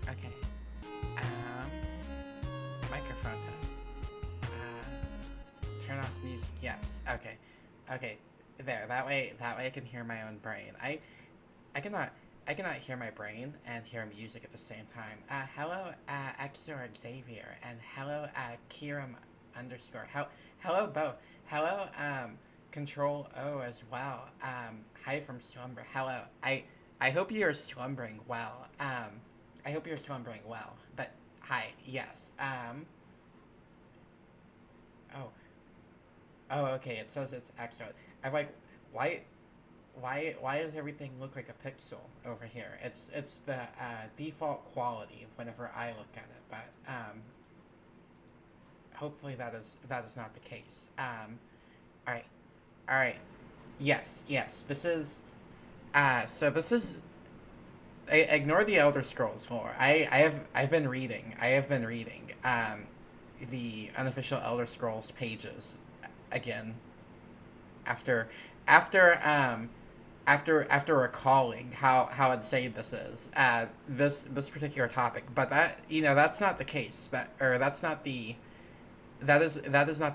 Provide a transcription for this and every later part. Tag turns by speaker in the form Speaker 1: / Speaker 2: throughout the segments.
Speaker 1: Okay. Microphone test. Turn off music. Yes. Okay. Okay. There. That way I can hear my own brain. I cannot. I cannot hear my brain and hear music at the same time. Hello, Xor Xavier, and hello, Kiram underscore. Hello, both. Hello, Control O as well. Hi from slumber. Hello. I hope you're slumbering well. I hope you're slumbering well. But hi. Yes. Oh. Oh. Okay. It says it's Xor. I'm like, why? Why does everything look like a pixel over here? It's the default quality whenever I look at it, but hopefully that is not the case. All right, all right. Yes. This is so this is ignore the Elder Scrolls lore. I've been reading. I have been reading the unofficial Elder Scrolls pages again after after after recalling how insane this is, this particular topic. But that's not the case. That is not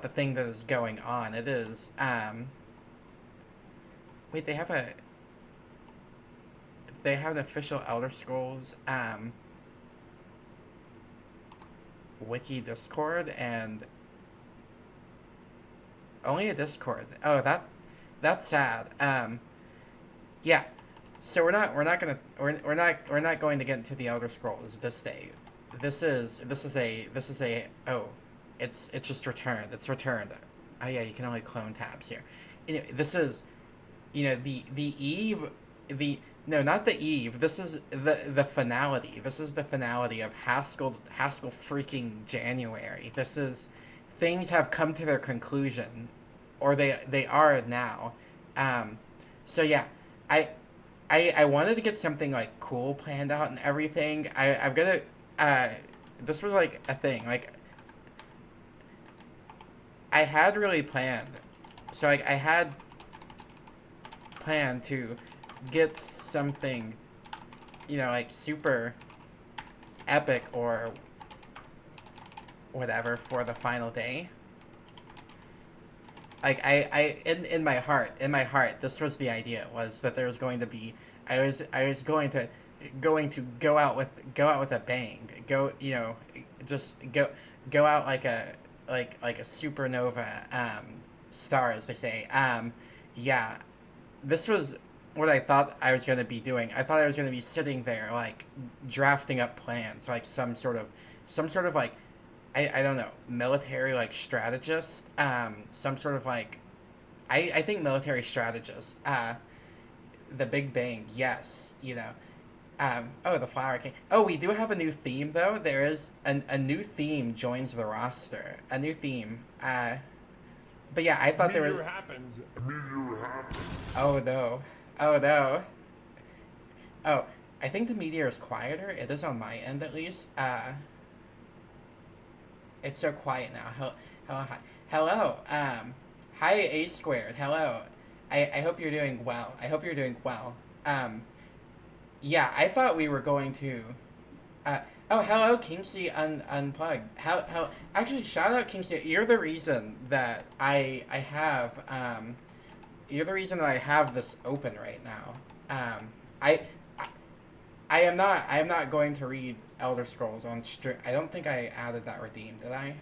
Speaker 1: the thing that is going on. It is wait, they have an official Elder Scrolls wiki Discord, and only a Discord. Oh, that's sad. Yeah. So we're not going to get into the Elder Scrolls this day. This is a it's just returned. It's returned. Oh yeah, you can only clone tabs here. Anyway, this is the eve the no, not the eve. This is the finality. This is the finality of Haskell freaking January. This is things have come to their conclusion, or they are now. Um, so yeah, I I wanted to get something like cool planned out and everything. I've got to this was like a thing. Like I had really planned. So like I had planned to get something, like super epic or whatever for the final day. Like in my heart, this was the idea, was that there was going to be, I was going to go out with a bang. Just go out like a supernova star, as they say. Yeah, this was what I thought I was going to be doing. I thought I was going to be sitting there like drafting up plans, like some sort of like, I don't know, military like strategist, some sort of like, I think military strategist. The Big Bang, yes, oh, the Flower King. Oh, we do have a new theme though. There is a new theme joins the roster. A new theme. But yeah, I
Speaker 2: A
Speaker 1: thought there was.
Speaker 2: meteor happens. A meteor happens.
Speaker 1: Oh no. Oh no. Oh, I think the meteor is quieter. It is on my end at least. It's so quiet now. Hello, hi. Hello. Hi, A squared. Hello. I hope you're doing well. I hope you're doing well. Um, yeah, I thought we were going to. Uh, oh, hello, Kingsley Unplugged. Actually, shout out Kingsley. You're the reason that I have this open right now. I I am not going to read Elder Scrolls on stream. I don't think I added that redeem, did I?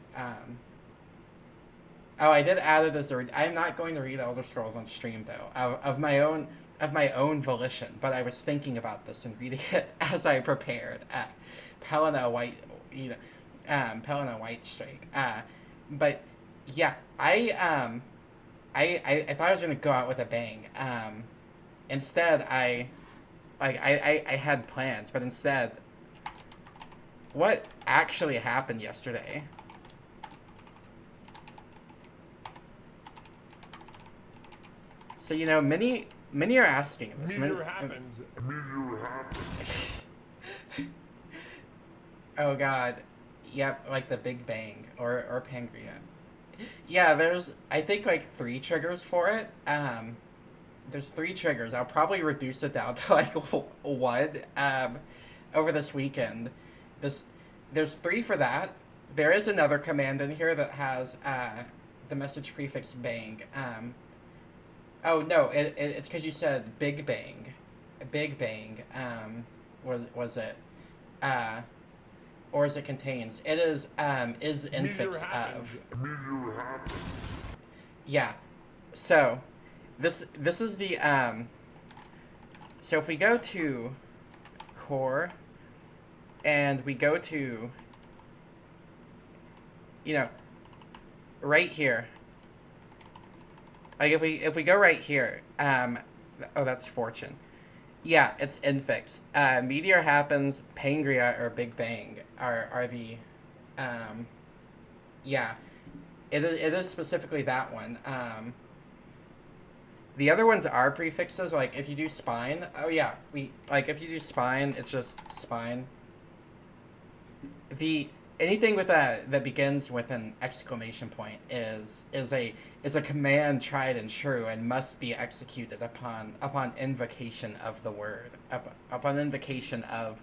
Speaker 1: Oh, I did add it as a. I'm not going to read Elder Scrolls on stream though, of my own volition. But I was thinking about this and reading it as I prepared. Pelena White, Pelena White Strike. But yeah, I thought I was gonna go out with a bang. Instead, I had plans, but instead, what actually happened yesterday? So many are asking
Speaker 2: A
Speaker 1: this.
Speaker 2: meteor happens. A meteor happens.
Speaker 1: Oh God, yep, like the Big Bang or Pangea. Yeah, there's I think like three triggers for it. There's three triggers. I'll probably reduce it down to like one over this weekend. this there's three for that. There is another command in here that has the message prefix bang. Oh no, it's because you said big bang, big bang. Was it? Uh, or as it contains. It is infix of.
Speaker 2: Meteor happens.
Speaker 1: Yeah. So this is the so if we go to core and we go to, you know, right here. Like if we go right here, oh, that's fortune. Yeah, it's infix. Meteor happens, Pangria or Big Bang are the, um, yeah, it is specifically that one. The other ones are prefixes. Like if you do spine, oh yeah, we like if you do spine, it's just spine. The anything with that begins with an exclamation point is a command tried and true and must be executed upon invocation of the word, upon invocation of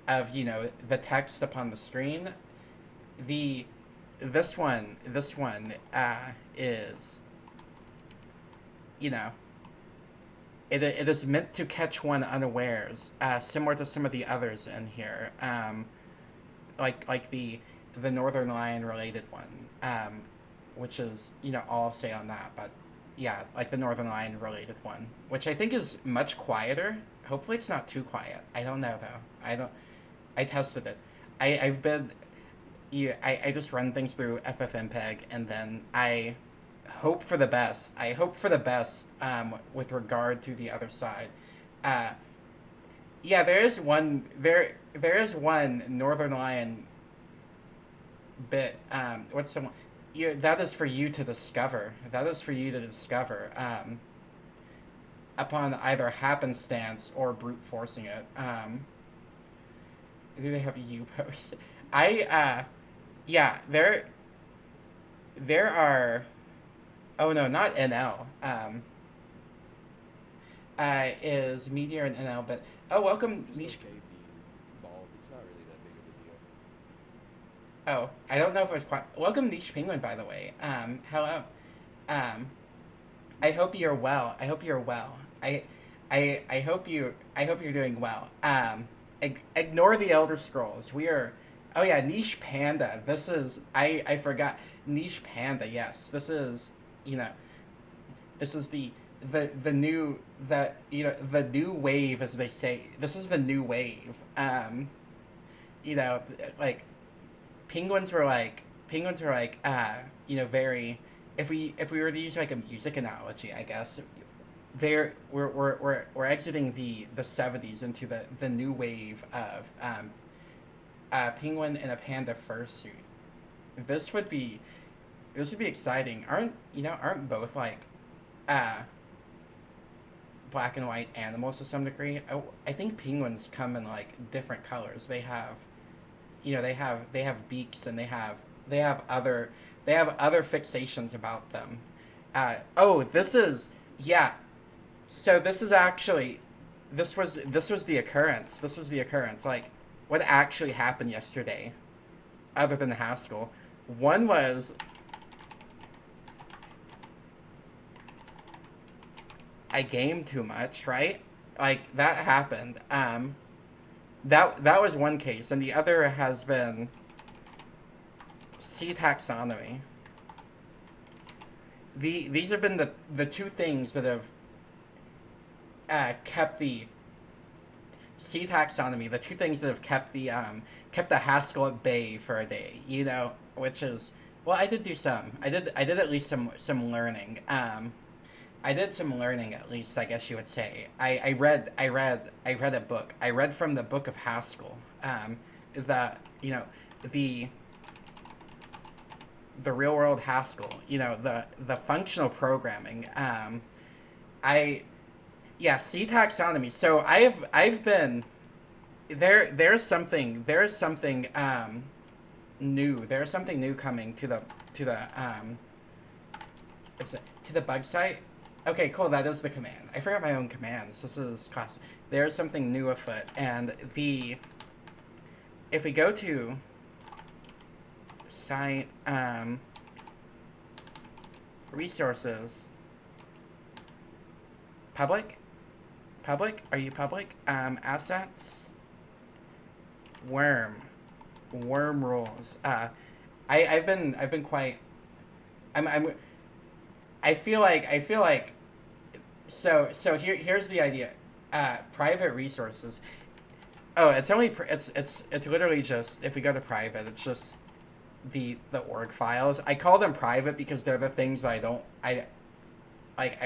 Speaker 1: the text upon the screen. The this one is, you know, it is meant to catch one unawares, similar to some of the others in here, like the Northern Lion related one, which is, all I'll say on that. But yeah, like the Northern Lion related one, which I think is much quieter. Hopefully, it's not too quiet. I don't know though. I tested it. I've been, yeah, I just run things through FFmpeg, and then I hope for the best. I hope for the best with regard to the other side. Uh, yeah, there is one Northern Lion bit. What's the one? Yeah, that is for you to discover. That is for you to discover upon either happenstance or brute forcing it. Do they have a U post? Yeah, there are. Oh no, not NL. Is Meteor and NL, but oh, welcome
Speaker 3: Just
Speaker 1: niche.
Speaker 3: okay being bald. It's not really that big of a deal.
Speaker 1: Oh, I don't know if it was quite. Welcome niche penguin, by the way. Hello. Um, I hope you're well. I hope you're well. I hope you're doing well. Ignore the Elder Scrolls. We are. Oh yeah, niche panda. This is. I forgot niche panda. Yes, this is. You know, this is the new the new wave, as they say. This is the new wave. You know, like penguins were like very. If we were to use like a music analogy, I guess we're exiting the 70s into the new wave of a penguin in a panda fursuit. This would be this would be exciting. Aren't both like uh black and white animals to some degree? I think penguins come in like different colors. They have beaks, and they have other fixations about them. Oh, this is yeah. So this is actually this was the occurrence. This was the occurrence. Like what actually happened yesterday, other than the Haskell. One was I gamed too much, right? Like that happened. That was one case, and the other has been C taxonomy. These have been the two things that have kept the C taxonomy, the two things that have kept the Haskell at bay for a day. Which is, well, I did do some. I did at least some learning. I did some learning, at least, I guess you would say. I read a book. I read from the book of Haskell. The you know the real world Haskell. The functional programming. I Yeah, C taxonomy. So I've been there's something new. There's something new coming to the to the bug site. Okay, cool. That is the command. I forgot my own commands. This is class. There's something new afoot, and if we go to site resources, public, are you public? Assets, worm rules. I've been quite. I'm. I feel like. So here's the idea. Private resources. Oh, it's only it's literally just if we go to private, it's just the org files. I call them private because they're the things that I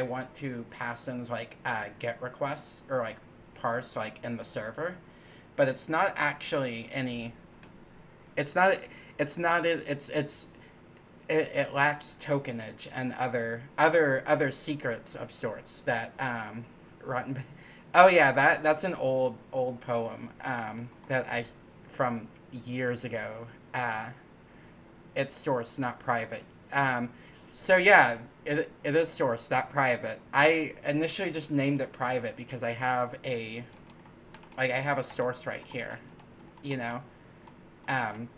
Speaker 1: want to pass in like get requests or like parse like in the server, but it's not actually any. It's not. It's not. It lacks tokenage and other secrets of sorts that rotten. Oh yeah, that's an old poem that I from years ago. It's source, not private. So yeah, it is source, not private. I initially just named it private because I have a source right here, you know, um,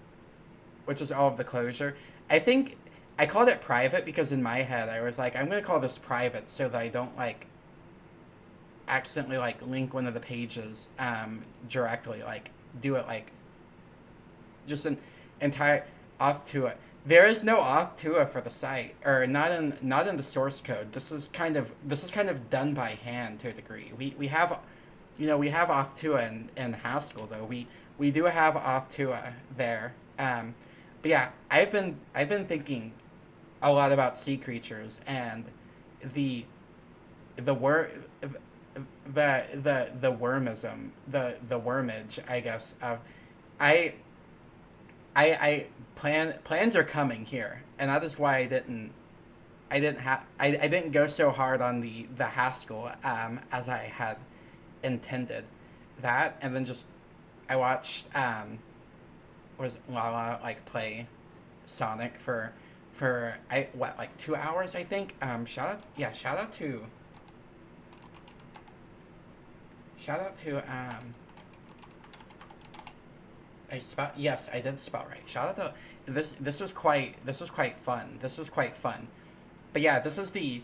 Speaker 1: which is all of the closure. I think I called it private because in my head I was like, I'm gonna call this private so that I don't like accidentally like link one of the pages directly, like do it like just an entire auth to it. There is no auth to it for the site, or not in the source code. This is kind of done by hand to a degree. We have, we have auth to it in Haskell though. We do have auth to it there. But yeah, I've been thinking a lot about sea creatures and the the wor the wormism, the wormage, I guess. I plans are coming here, and that is why I didn't go so hard on the Haskell as I had intended. That and then just I watched was Lala like play Sonic for I what like 2 hours I think. Shout out to I spot yes, I did spell right. Shout out to this was quite fun. This was quite fun. But yeah, this is the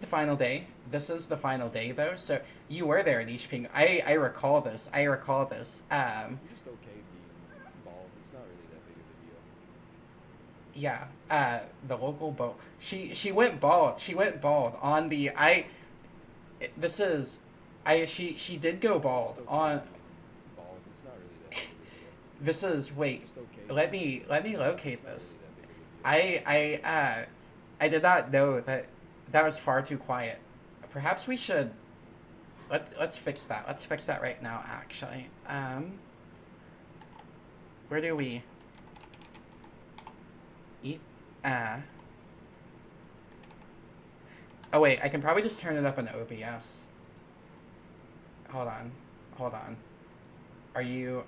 Speaker 1: final day. This is the final day though. So you were there at Each Ping. I recall this. I recall this.
Speaker 3: I'm just okay being bald. It's not really that big of a deal.
Speaker 1: Yeah. The local boat. She went bald. She went bald on the I. This is, I she did go
Speaker 3: I'm
Speaker 1: bald
Speaker 3: just okay
Speaker 1: on.
Speaker 3: being bald. It's not really that big of a deal.
Speaker 1: This is
Speaker 3: I'm
Speaker 1: wait.
Speaker 3: just okay being
Speaker 1: Let me
Speaker 3: bald. It's
Speaker 1: locate
Speaker 3: not
Speaker 1: this.
Speaker 3: really that big of a deal.
Speaker 1: I did not know that that was far too quiet. Perhaps we should let's fix that. Let's fix that right now. Actually, where do we eat? Oh wait, I can probably just turn it up in OBS. Hold on, hold on. Are you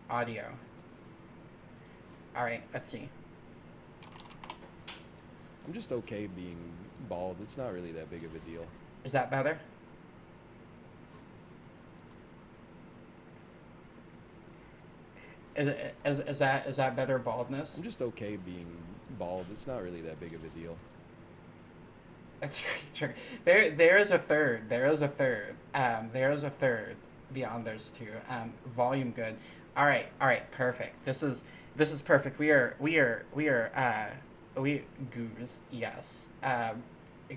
Speaker 1: audio? All right, let's see.
Speaker 3: I'm just okay being bald. It's not really that big of a deal.
Speaker 1: Is that better? Is that better baldness?
Speaker 3: I'm just okay being bald. It's not really that big of a deal.
Speaker 1: That's great. Trigger. There is a third. There is a third. There is a third beyond those two. Volume good. All right, perfect. This is perfect. We goose, yes.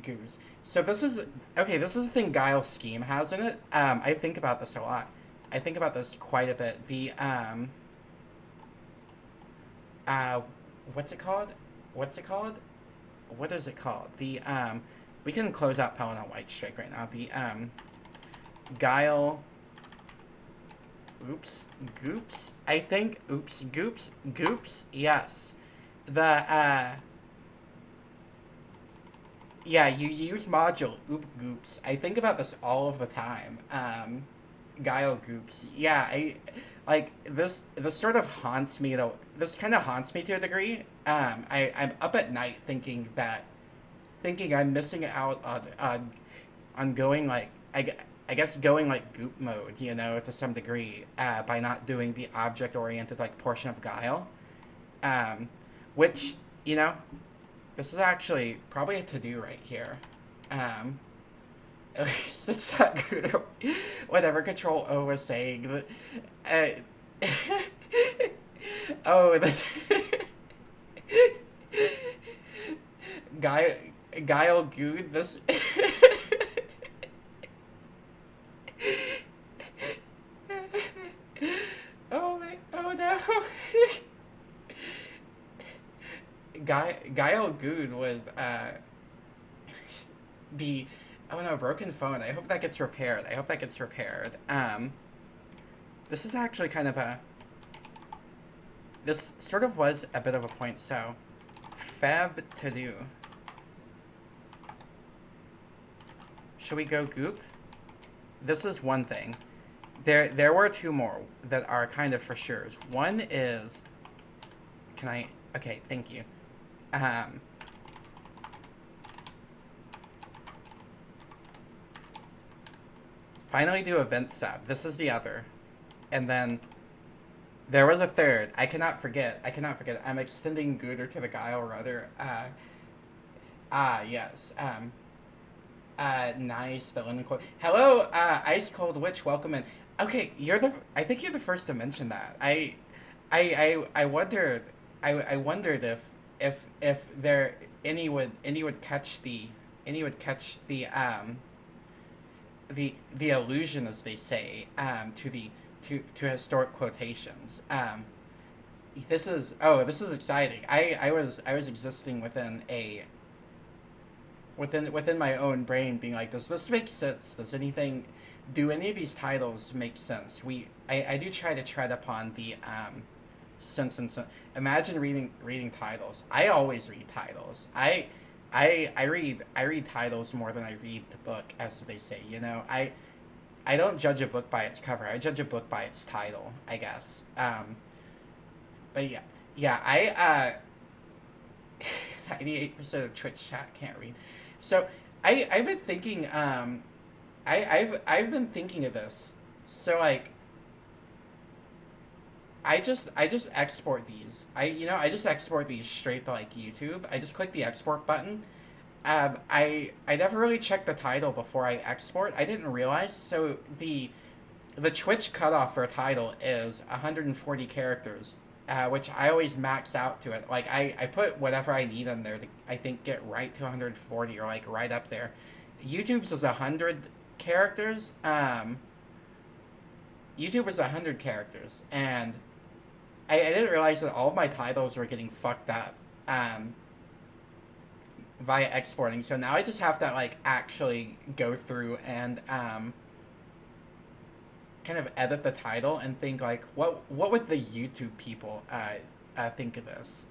Speaker 1: Goose. So this is okay, this is the thing Guile's scheme has in it. I think about this a lot. I think about this quite a bit. The what's it called? What's it called? What is it called? The we can close out Pelin on White Strike right now. The Guile oops goops I think goops yes. The yeah, you use module oop goops. I think about this all of the time. Guile goops. Yeah, I like this sort of haunts me to this kind of haunts me to a degree. I'm up at night thinking I'm missing out on going like I guess going like goop mode, to some degree, by not doing the object oriented like portion of Guile, um, which you know this is actually probably a to do right here. Um, it's not good. Whatever Control O was saying. Uh, oh, the Guile, Guile Good. This. Oh my! Oh no! Guile Good was the oh no, broken phone. I hope that gets repaired. I hope that gets repaired. This is actually kind of a this sort of was a bit of a point. So, fab to do. Should we go goop? This is one thing. There were two more that are kind of for sure. One is, can I? Okay, thank you. Um, Finally do event sub. This is the other. And then there was a third. I cannot forget. I'm extending Gooder to the Guile rudder. Yes. Nice villain quote. Hello, Ice Cold Witch. Welcome in. Okay, I think you're the first to mention that. I wondered. I wondered if there any would catch the allusion, as they say, to historic quotations. This is exciting. I was existing within my own brain, being like, does this make sense? Do any of these titles make sense? I do try to tread upon the sense and sense. Imagine reading titles. I always read titles. I read titles more than I read the book, as they say. I don't judge a book by its cover. I judge a book by its title, I guess. But yeah. 98% of Twitch chat can't read. So I've been thinking. I've been thinking of this. So like, I just export these. I just export these straight to like YouTube. I just click the export button. I never really checked the title before I export. I didn't realize. So the Twitch cutoff for a title is 140 characters, which I always max out to it. Like I put whatever I need in there to, I think, get right to 140 or like right up there. YouTube's is 100 characters. YouTube is 100 characters, and I didn't realize that all of my titles were getting fucked up via exporting. So now I just have to like actually go through and kind of edit the title and think like, what would the YouTube people think of this?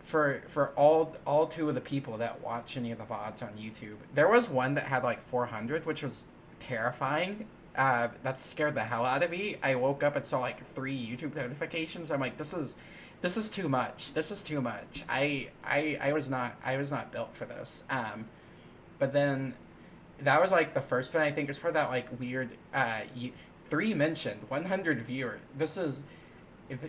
Speaker 1: For all two of the people that watch any of the VODs on YouTube, there was one that had like 400, which was terrifying. That scared the hell out of me. I woke up and saw like 3 YouTube notifications. I'm like, this is too much. This is too much. I was not built for this. But then that was like the first one. I think, as part of that like weird 3 mentioned 100 viewer. This is it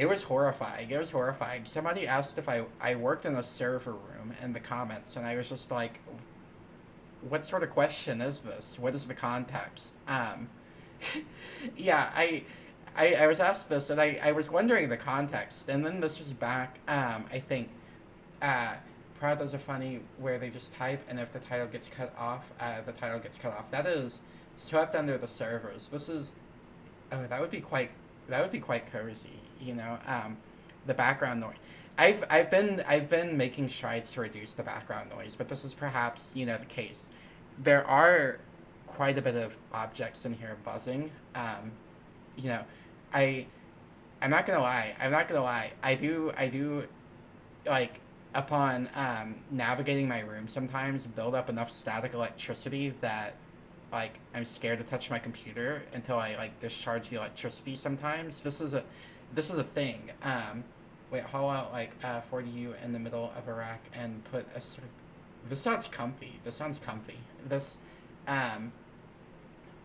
Speaker 1: was horrifying. It was horrifying. Somebody asked if I worked in a server room in the comments, and I was just like, what sort of question is this? What is the context? Yeah, I was asked this, and I was wondering the context, and then this was back, I think, Prados are funny where they just type, and if the title gets cut off, the title gets cut off. That is swept under the servers. This is, that would be quite cozy, the background noise. I've been making strides to reduce the background noise, but this is perhaps the case. There are quite a bit of objects in here buzzing. I'm not gonna lie. I do like, upon navigating my room, sometimes build up enough static electricity that like I'm scared to touch my computer until I like discharge the electricity. Sometimes this is a thing. Wait, haul out like 40U in the middle of a rack and put a This sounds comfy. This sounds comfy. This, um,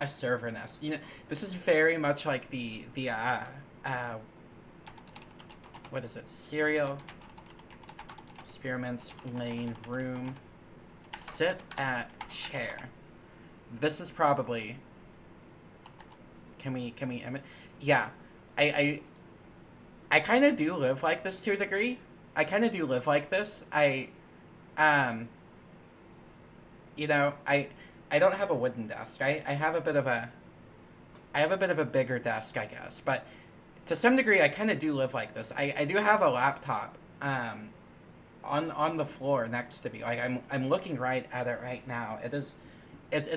Speaker 1: a server nest. You know, this is very much like uh, what is it? Serial experiments lane room. Sit at chair. This is probably. Can we emit? Yeah, I I kind of do live like this to a degree. I kind of do live like this. Um, you know, I don't have a wooden desk. I have a bit of a I have a bit of a bigger desk, I guess. But to some degree, I kind of do live like this. I do have a laptop on the floor next to me. Like I'm looking right at it right now. It's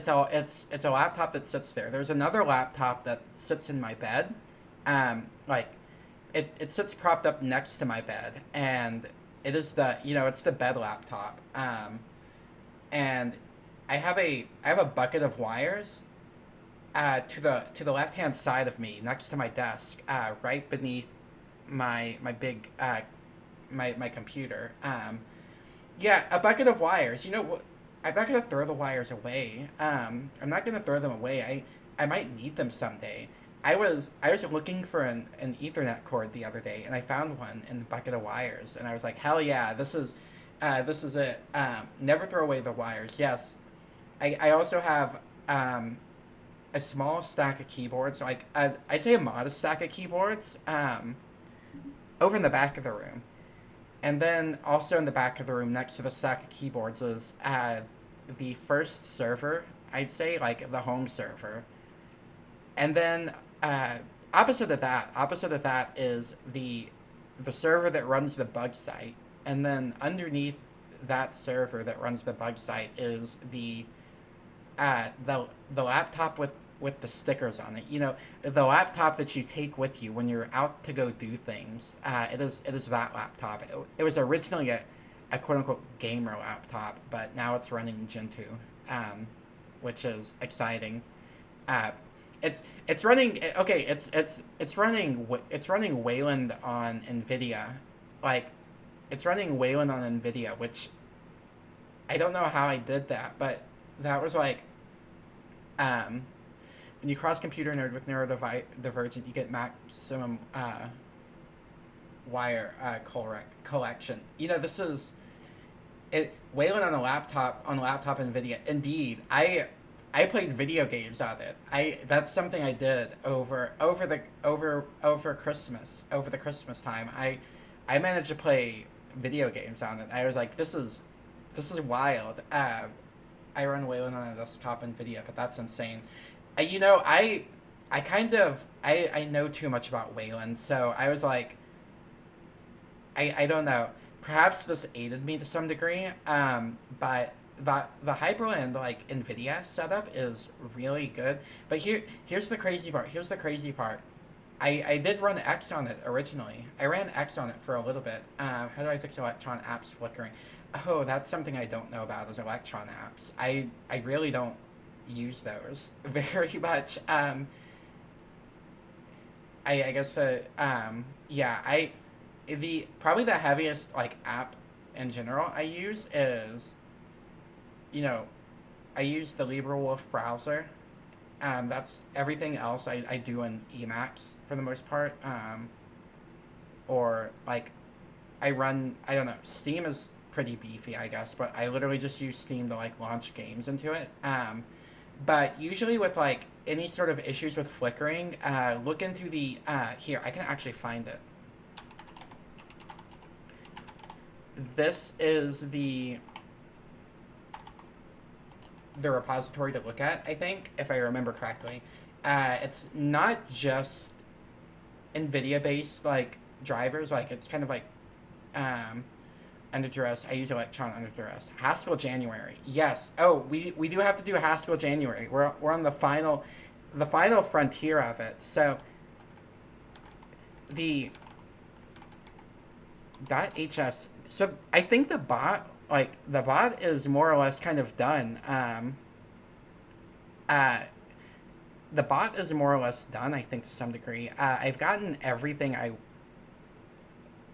Speaker 1: a laptop that sits there. There's another laptop that sits in my bed. Like it sits propped up next to my bed, and it is it's the bed laptop. And I have a bucket of wires to the left hand side of me, next to my desk, right beneath my big my computer. Yeah, a bucket of wires. You know what? I'm not gonna throw the wires away. I'm not gonna throw them away. I might need them someday. I was looking for an Ethernet cord the other day, and I found one in the bucket of wires, and I was like, hell yeah, this is it. Never throw away the wires. Yes, I also have a small stack of keyboards, like I'd say a modest stack of keyboards, over in the back of the room. And then also in the back of the room, next to the stack of keyboards, is the first server. I'd say like the home server, and then opposite of that is the server that runs the bug site, and then underneath that server that runs the bug site is the laptop with the stickers on it. You know, the laptop that you take with you when you're out to go do things. It is that laptop. It was originally a quote unquote gamer laptop, but now it's running Gentoo, which is exciting. Uh, it's running okay. It's running Wayland on NVIDIA, like it's running Wayland on NVIDIA, which I don't know how I did that, but that was like um when you cross computer nerd with neurodivergent, you get maximum wire collection. You know, this is it. Wayland on a laptop NVIDIA. Indeed, I played video games on it. That's something I did over Christmas, over the Christmas time. I managed to play video games on it. I was like, this is wild. I run Wayland on a desktop NVIDIA, but that's insane. You know, I know too much about Wayland, so I was like, I don't know. Perhaps this aided me to some degree, but the Hyperland like NVIDIA setup is really good. But here's the crazy part. Here's the crazy part. I did run X on it originally. I ran X on it for a little bit. How do I fix Electron apps flickering? Oh, that's something I don't know about is Electron apps. I really don't use those very much. I guess yeah, the probably the heaviest like app in general I use is, you know, I use the LibreWolf browser. That's everything else I do in Emacs for the most part. Or like I don't know, Steam is pretty beefy, I guess, but I literally just use Steam to like launch games into it. But usually with like any sort of issues with flickering, look into the here, I can actually find it. This is the repository to look at, I think, if I remember correctly. It's not just NVIDIA based like drivers, like it's kind of like under duress. I use Electron under duress. Haskell January. Yes. Oh, we do have to do a Haskell January. We're on the final frontier of it. So the .hs. So I think the bot is more or less kind of done. The bot is more or less done, I think, to some degree. I've gotten everything I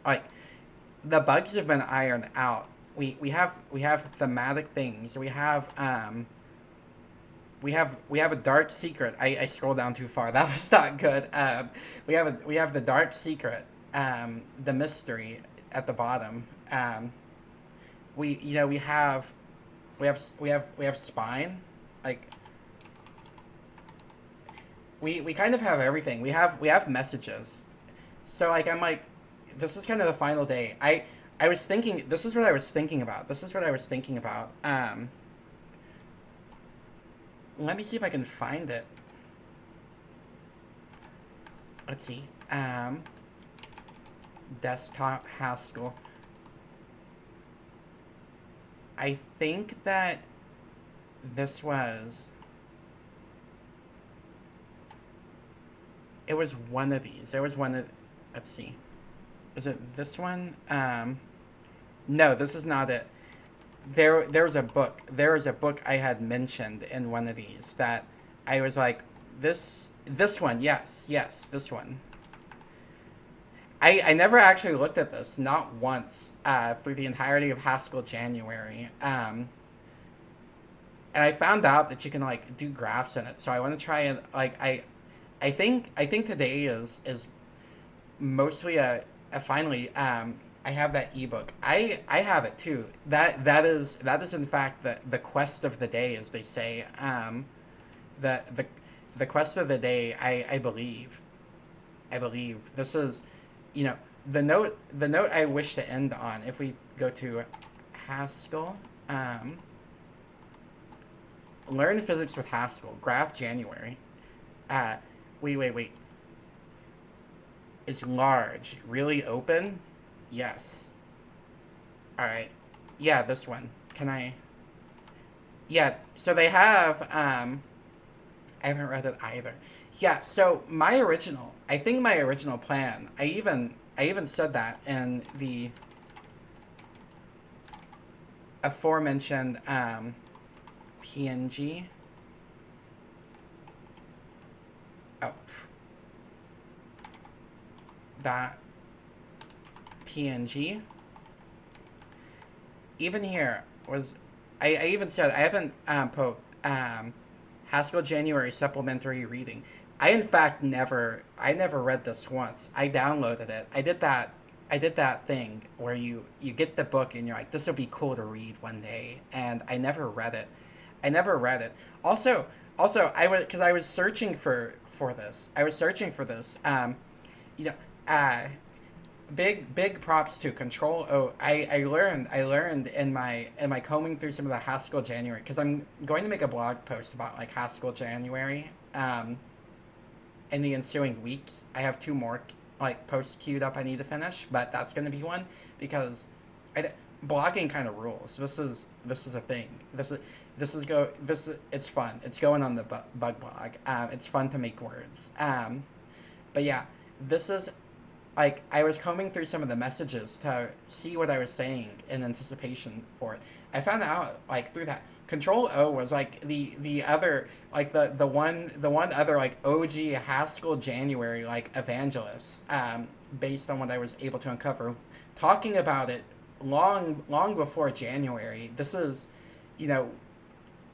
Speaker 1: like. The bugs have been ironed out we have thematic things. We have a dark secret. I scrolled down too far. That was not good. We have the dark secret, the mystery at the bottom. We have spine, like we kind of have everything. We have messages. So like I'm like, this is kind of the final day. I was thinking. This is what I was thinking about. This is what I was thinking about. Let me see if I can find it. Let's see. Desktop Haskell. I think that this was. It was one of these. There was one of. Let's see. Is it this one? No, this is not it. There's a book. There is a book I had mentioned in one of these that I was like, this one, yes, this one. I never actually looked at this, not once, through the entirety of Haskell January. And I found out that you can like do graphs in it. So I want to try and like I think today is mostly a finally I have that ebook. I have it too. That is in fact the quest of the day, as they say. The the the quest of the day. I believe this is, the note I wish to end on. If we go to Haskell, learn physics with Haskell. Graph January. Wait. Is large really open? Yes. All right. Yeah, this one. Can I? Yeah. So they have. I haven't read it either. Yeah. So I think my original plan. I even said that in the aforementioned PNG. Oh, that PNG. Even here was, I even said I haven't poked Haskell January supplementary reading. I never read this once. I downloaded it. I did that thing where you get the book and you're like, this would be cool to read one day, and I never read it. Also, I was searching for this. I was searching for this. You know, uh, big props to Control O. I learned in my combing through some of the Haskell January, because I'm going to make a blog post about like Haskell January. In the ensuing weeks, I have two more like posts queued up I need to finish, but that's going to be one because blogging kind of rules. This is a thing. It's fun. It's going on the bug blog. It's fun to make words. But yeah, this is like I was combing through some of the messages to see what I was saying in anticipation for it. I found out like through that Control O was like the other like the one other like OG Haskell January like evangelist, based on what I was able to uncover, talking about it long before January. This is, you know,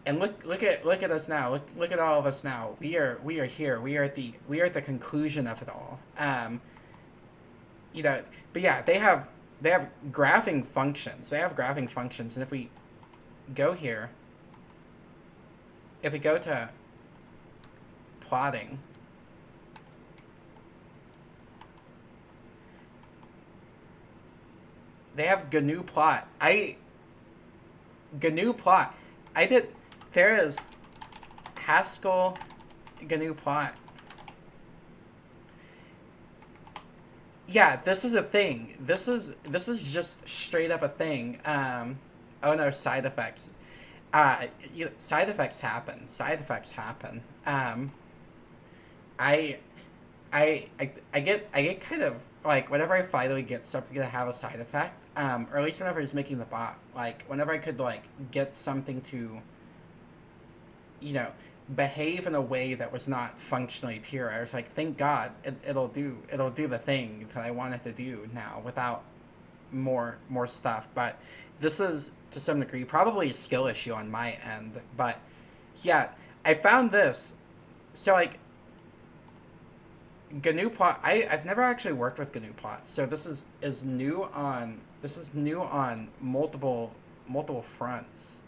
Speaker 1: and look at us now. Look at all of us now. We are here. We are at the conclusion of it all. But yeah, they have graphing functions. And if we go here, if we go to plotting, they have GNU plot. GNU plot. I did. There is Haskell GNU plot. Yeah, this is a thing. This is just straight up a thing. Oh no, side effects. Side effects happen. I, I get kind of like whenever I finally get something to have a side effect, or at least whenever I was making the bot, like whenever I could like get something to, you know, behave in a way that was not functionally pure. I was like, thank God, it'll do the thing that I want it to do now without more stuff. But this is to some degree probably a skill issue on my end. But yeah, I found this. So like GNU plot. I've never actually worked with GNU plots, so is new on multiple fronts.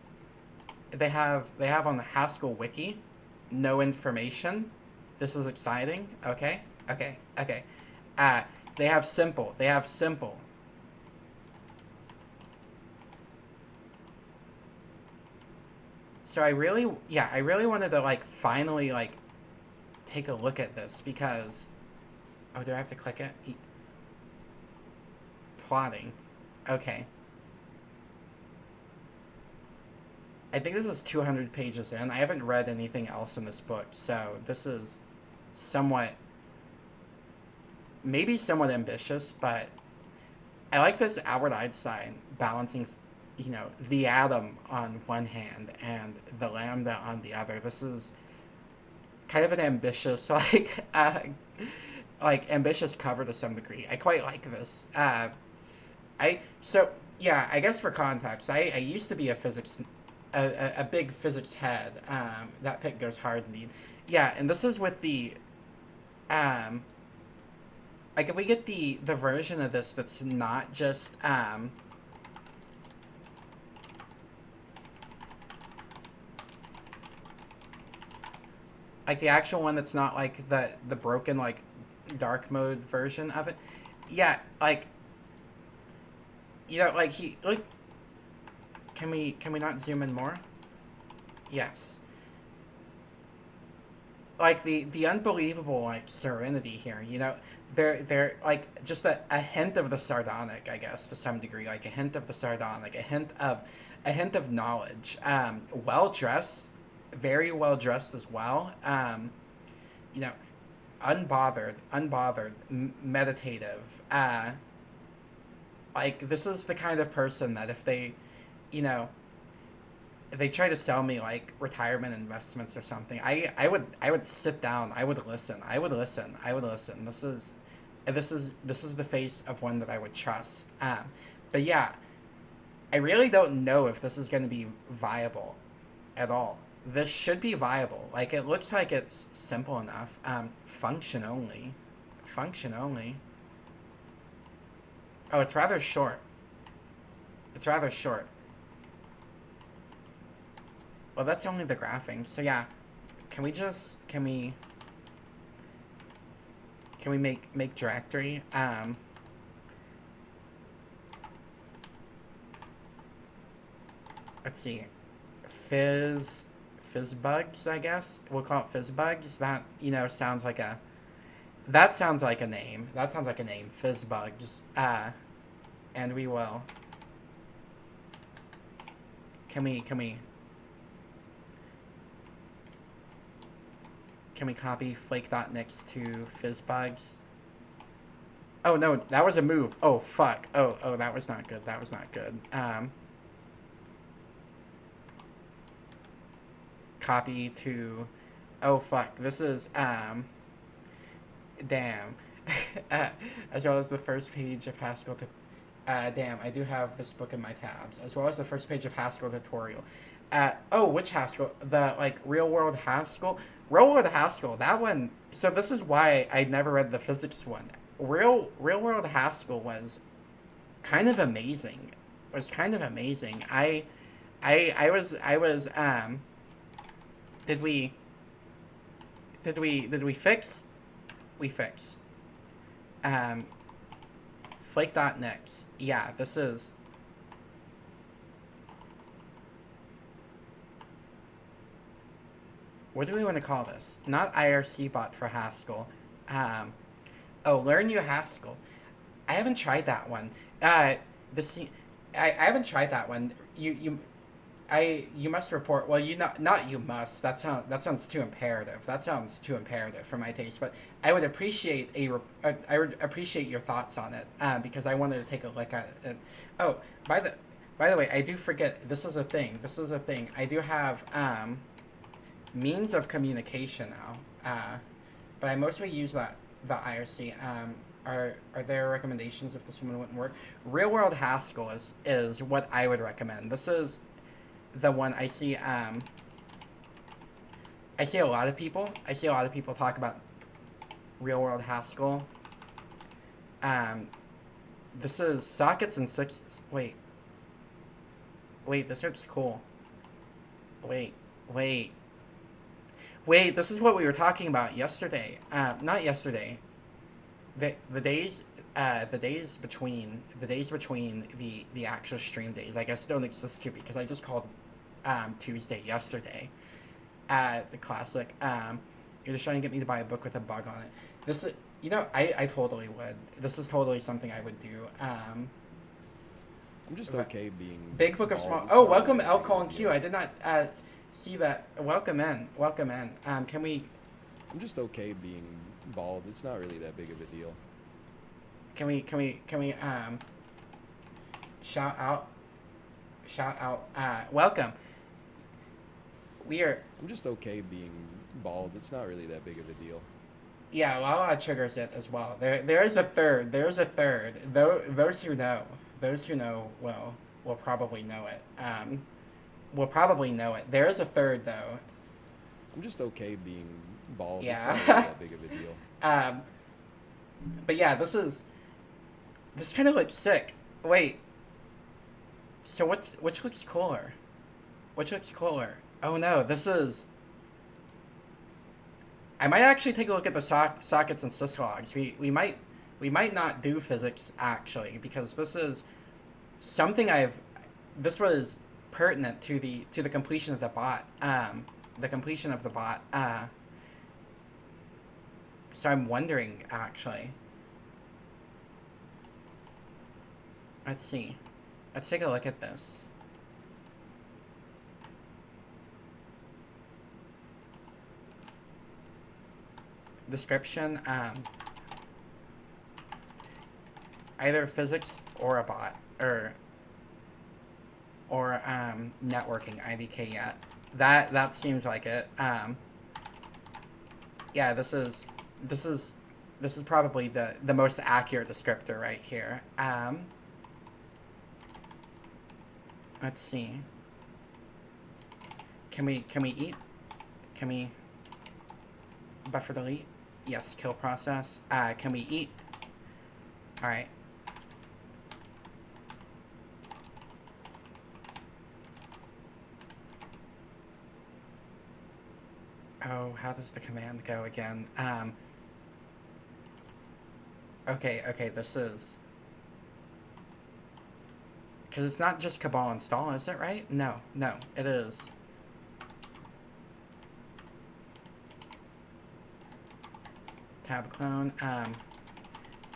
Speaker 1: They have on the Haskell wiki no information. This is exciting. Okay. Okay. Okay. Uh, they have simple. They have simple. So I really wanted to like finally like take a look at this because oh, do I have to click it? Plotting. Okay. I think this is 200 pages in. I haven't read anything else in this book, so this is somewhat, maybe somewhat ambitious, but I like this Albert Einstein balancing, the atom on one hand and the lambda on the other. This is kind of an ambitious, like ambitious cover to some degree. I quite like this. Yeah, I guess for context, I used to be a big physics head. That pick goes hard indeed. Yeah, and this is with the like if we get the version of this that's not just like the actual one that's not like the broken like dark mode version of it. Yeah, like like can we not zoom in more? Yes. Like the unbelievable like serenity here, they're like just a hint of the sardonic, I guess, to some degree, like a hint of the sardonic, a hint of knowledge. Well dressed, very well dressed as well. You know, unbothered, meditative. Like this is the kind of person that if they try to sell me like retirement investments or something, I would sit down, I would listen. This is the face of one that I would trust. But yeah, I really don't know if this is going to be viable at all. This should be viable. Like it looks like it's simple enough. Function only. Function only. Oh, it's rather short. It's rather short. Well, that's only the graphing. So yeah, can we make directory? Let's see, fizzbugs, I guess we'll call it fizzbugs. That sounds like a name. That sounds like a name. Fizzbugs. And we will. Can we copy flake.next to fizzbugs? Oh no, that was a move. Oh fuck. Oh, that was not good. That was not good. Copy to. Oh fuck. This is damn. As well as the first page of Haskell. Damn, I do have this book in my tabs, as well as the first page of Haskell tutorial. Which Haskell? The like real world Haskell. Real world Haskell. That one. So this is why I never read the physics one. Real world Haskell was kind of amazing. I was. Did we fix? We fixed. Flake.next. Yeah, this is. What do we want to call this? Not IRC bot for Haskell. Learn you Haskell. I haven't tried that one. I haven't tried that one. You must report. Well, not you must. That sounds too imperative. That sounds too imperative for my taste. But I would appreciate I would appreciate your thoughts on it because I wanted to take a look at it. Oh, by the way, I do forget. This is a thing. I do have means of communication now, but I mostly use the IRC. Are there recommendations if this one wouldn't work? Real world Haskell is what I would recommend. This is the one I see. I see a lot of people. I see a lot of people talk about real world Haskell. This is sockets and sixes. Wait. This looks cool. Wait, wait. Wait, this is what we were talking about yesterday. Not yesterday. The days the days between the actual stream days, I guess, don't exist too because I just called Tuesday yesterday. The classic. You're just trying to get me to buy a book with a bug on it. This is, I totally would. This is totally something I would do.
Speaker 3: I'm just okay being
Speaker 1: Big Book of
Speaker 3: bald.
Speaker 1: Small.
Speaker 3: It's
Speaker 1: Oh,
Speaker 3: not
Speaker 1: welcome
Speaker 3: really
Speaker 1: L
Speaker 3: that big of a
Speaker 1: colon Q.
Speaker 3: deal.
Speaker 1: I did not see that. Welcome in. Welcome in. Can we
Speaker 3: I'm just okay being bald. It's not really that big of a deal.
Speaker 1: shout out welcome. We are,
Speaker 3: I'm just okay being bald. It's not really that big of a deal.
Speaker 1: yeah, Lala triggers it as well. There is a third. There's a third. Those who know will probably know it. Will probably know it. There is a third though.
Speaker 3: I'm just okay being bald. It's
Speaker 1: Yeah.
Speaker 3: not really that big of a deal.
Speaker 1: But yeah, this kind of looks sick. Wait. So which looks cooler? Which looks cooler? Oh no, this is. I might actually take a look at the sockets and syslogs. We might not do physics actually because this is something this was pertinent to the completion of the bot. The completion of the bot. So I'm wondering actually. Let's see. Let's take a look at this. Description, either physics or a bot, or networking IDK yet. That seems like it. Yeah, this is probably the most accurate descriptor right here. Let's see. Can we eat? Can we buffer delete? Yes, kill process. Can we eat? All right. Oh, how does the command go again? Okay, this is... Because it's not just Cabal install, is it right? No, it is. Tab clone,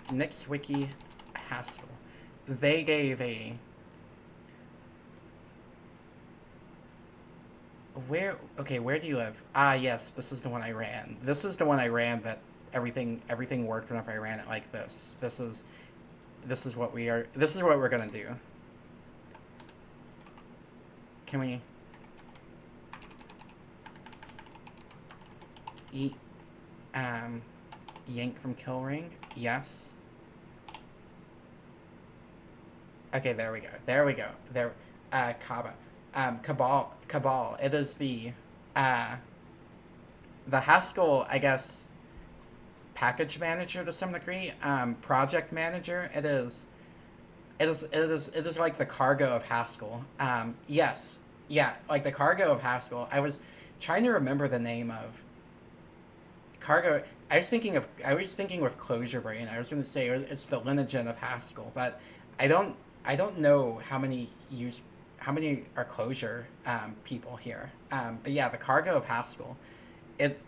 Speaker 1: NixWiki Haskell. They gave a... where do you live? Ah, yes, this is the one I ran. This is the one I ran that everything worked whenever I ran it like this. This is what we're gonna do. Can we eat yank from kill ring? Yes. Okay, there we go. There Kaba. Cabal. It is the Haskell, I guess, package manager to some degree. Project manager. It is like the cargo of Haskell. Yes. Yeah, like the cargo of Haskell. I was trying to remember the name of cargo. I was thinking with Closure Brain. I was going to say it's the lineagen of Haskell, but I don't know how many are Closure people here. But yeah, the cargo of Haskell. It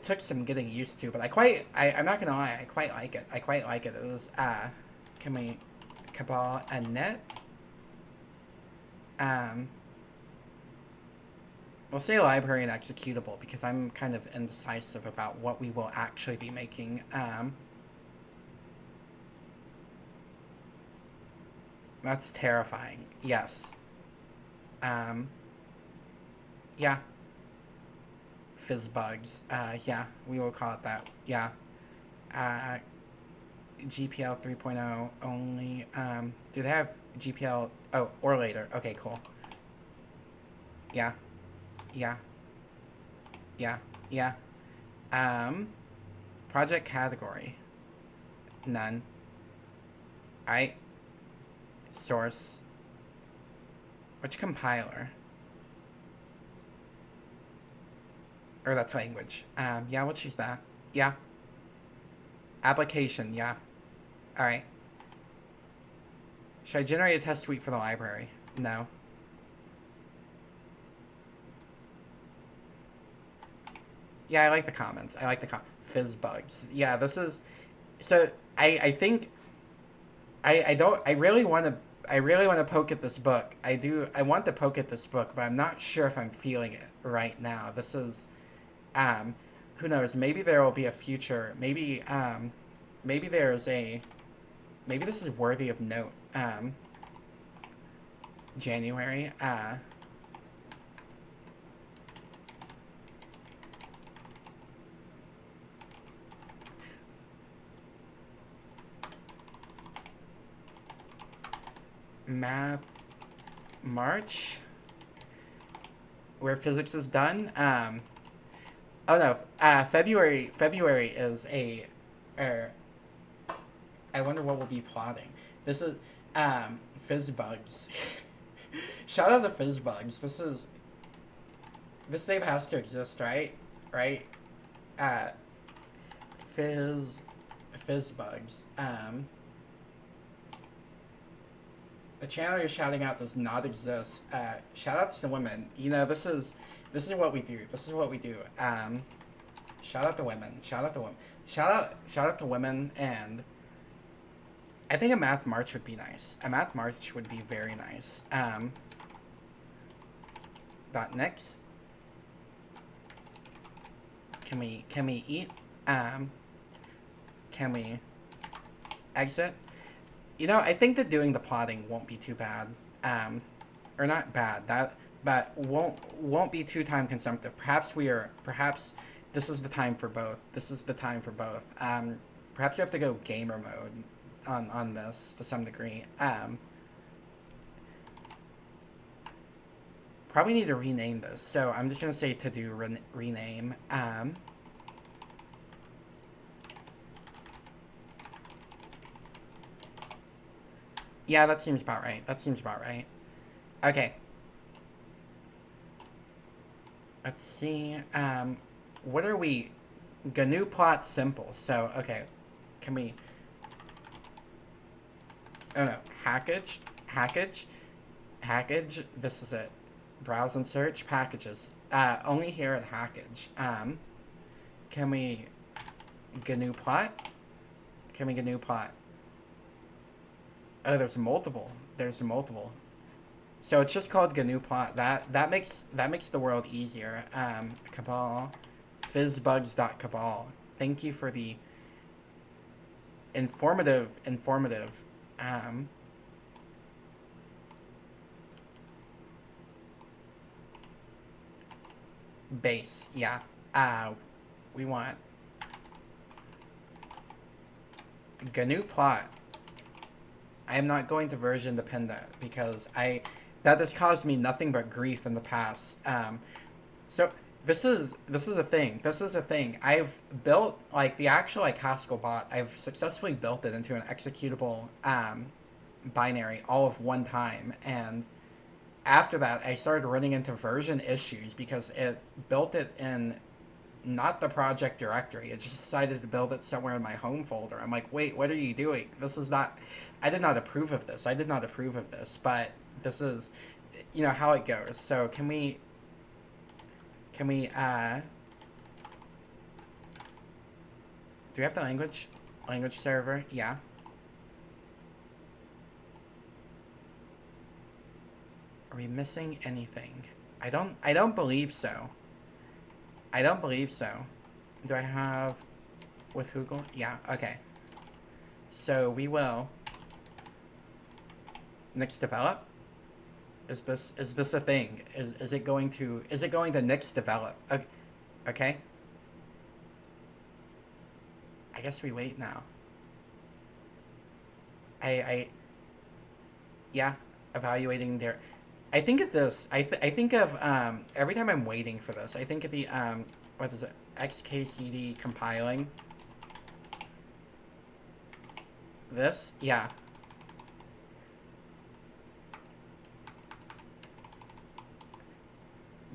Speaker 1: took some getting used to, but I'm not gonna lie, I quite like it. It is can we Cabal and net? We'll say library and executable because I'm kind of indecisive about what we will actually be making. That's terrifying. Yes. Yeah. Fizzbugs. Yeah, we will call it that. Yeah. Uh, GPL 3.0 only. Do they have GPL? Oh, or later. Okay, cool. Yeah, yeah, yeah, yeah. Um, project category. None. Alright. Source. Which compiler? Or that's language. Yeah, we'll choose that. Yeah. Application, yeah. Alright. Should I generate a test suite for the library? No. Yeah, I like the comments. I like the Fizzbugs. Yeah, this is so I think I don't I really want to poke at this book. I want to poke at this book, but I'm not sure if I'm feeling it right now. This is um who knows, maybe there will be a future. Maybe there's a maybe this is worthy of note. January math March where physics is done. Oh no, February is a I wonder what we'll be plotting. This is Fizzbugs. Shout out to Fizzbugs. This name has to exist, right? Right? Uh Fizzbugs. The channel you're shouting out does not exist. Shout outs to women. You know, this is what we do. This is what we do. Shout out to women. Shout out to women. Shout out to women, and I think a math march would be nice. A math march would be very nice. Next. Can we eat? Can we exit? You know, I think that doing the plotting won't be too bad. Or not bad. But won't be too time consumptive. Perhaps this is the time for both. This is the time for both. Perhaps you have to go gamer mode on this to some degree. Probably need to rename this. So I'm just gonna say to do rename. Yeah, that seems about right. That seems about right. Okay. Let's see. What are we? GNU plot simple. So, okay. Can we? Oh no. Hackage. This is it. Browse and search packages. Only here at Hackage. Can we? GNU plot? Can we GNU plot? Oh, there's multiple. So it's just called GNU plot. That makes the world easier. Cabal, fizzbugs.cabal. Thank you for the informative. Base. Yeah. We want GNU plot. I am not going to version dependent because that has caused me nothing but grief in the past. So this is a thing. I've built like the actual like Haskell bot. I've successfully built it into an executable binary all of one time, and after that I started running into version issues because it built it in not the project directory. It just decided to build it somewhere in my home folder. I'm like, wait, what are you doing? This is not, I did not approve of this. But this is, you know, how it goes. So can we, do we have the language server? Yeah. Are we missing anything? I don't believe so. Do I have with Google? Yeah, okay. So we will next develop. Is this a thing? Is it going to next develop? Okay. I guess we wait now. I yeah, evaluating their. I think of this. I think of every time I'm waiting for this. I think of the what is it? XKCD compiling. This, yeah.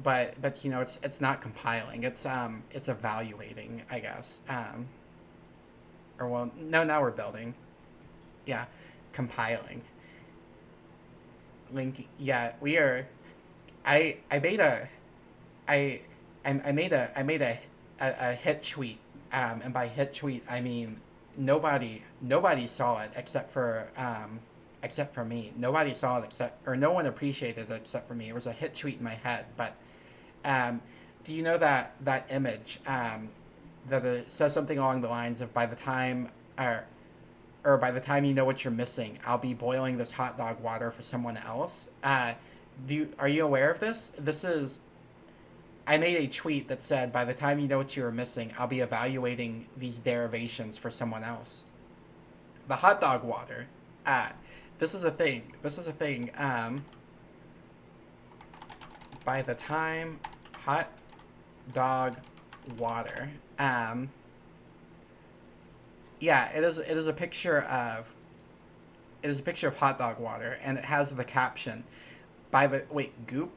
Speaker 1: But you know it's not compiling. It's evaluating, I guess. Or well, no, now we're building. Yeah, compiling. Link. Yeah, we are. I made a I I made a hit tweet. And by hit tweet I mean nobody saw it except for me. Nobody saw it except or no one appreciated it except for me. It was a hit tweet in my head. But um, do you know that image that it says something along the lines of by the time or by the time you know what you're missing, I'll be boiling this hot dog water for someone else. Are you aware of this? This is I made a tweet that said, by the time you know what you were missing, I'll be evaluating these derivations for someone else. The hot dog water. Uh, this is a thing. This is a thing. By the time hot dog water. Yeah, it is a picture of hot dog water, and it has the caption by the goop.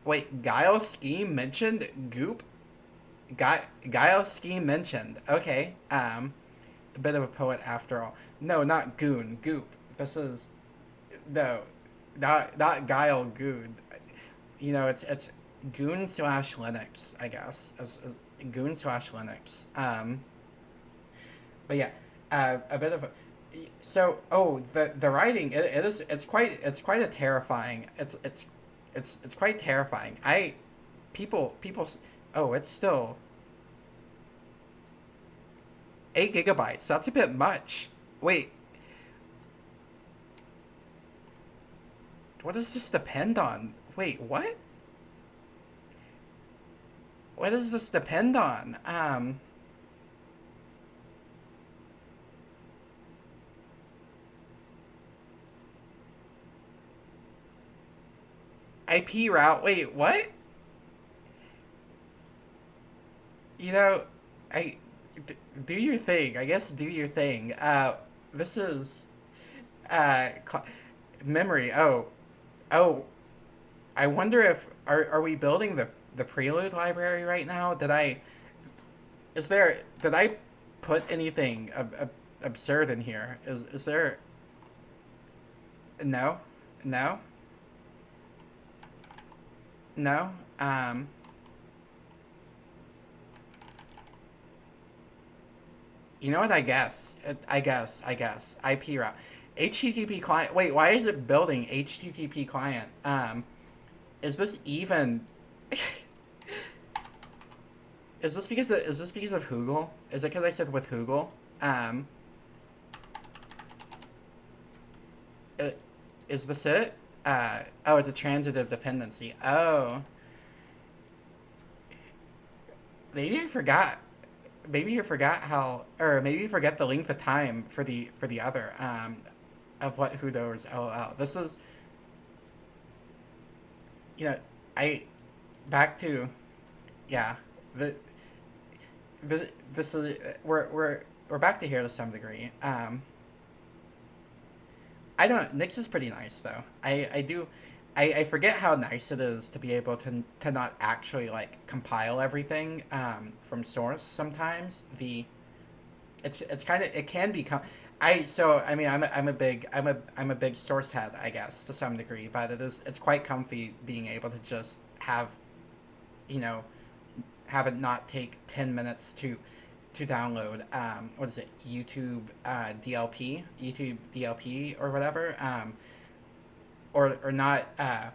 Speaker 1: Wait, Guile Scheme mentioned goop. Guile Scheme mentioned. Okay. A bit of a poet after all. No, not goon. Goop. This is no, not Guile Goon. You know, it's goon slash Linux, I guess. As goon slash Linux. But yeah, a bit of a. So the writing it is it's quite a terrifying it's quite terrifying. People. Oh, it's still 8 gigabytes. That's a bit much. Wait, what does this depend on? Wait, what? What does this depend on? IP route. Wait, what? You know, I do your thing. I guess do your thing. This is uh memory. Oh. I wonder if are we building the prelude library right now? Did I put anything absurd in here? Is there no no no you know what? I guess IP route. HTTP client. Wait, why is it building HTTP client? Is this even? Is this because of Google? Is it because I said with Google? Uh, is this it? Oh, it's a transitive dependency. Oh, maybe I forgot. Maybe you forgot how, or maybe you forget the length of time for the other of what who knows LOL. This is you know I back to yeah the this is we're back to here to some degree. I don't. Nix is pretty nice though. I do. I forget how nice it is to be able to not actually like compile everything from source. Sometimes it's kind of it can become. I mean I'm a big source head, I guess, to some degree, but it's quite comfy being able to just have you know have it not take 10 minutes to download what is it, YouTube DLP or whatever, or not I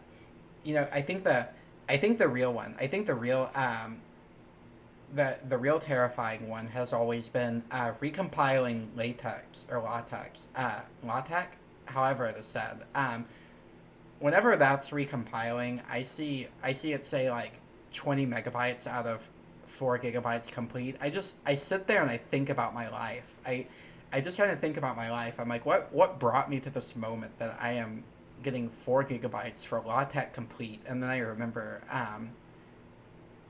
Speaker 1: think the real one, I think the real the real terrifying one has always been recompiling LaTeX, however it is said. Whenever that's recompiling, I see it say like 20 megabytes out of 4 gigabytes complete, I sit there and I think about my life. I just kind of think about my life. I'm like, what brought me to this moment that I am getting 4 gigabytes for LaTeX complete? And then I remember,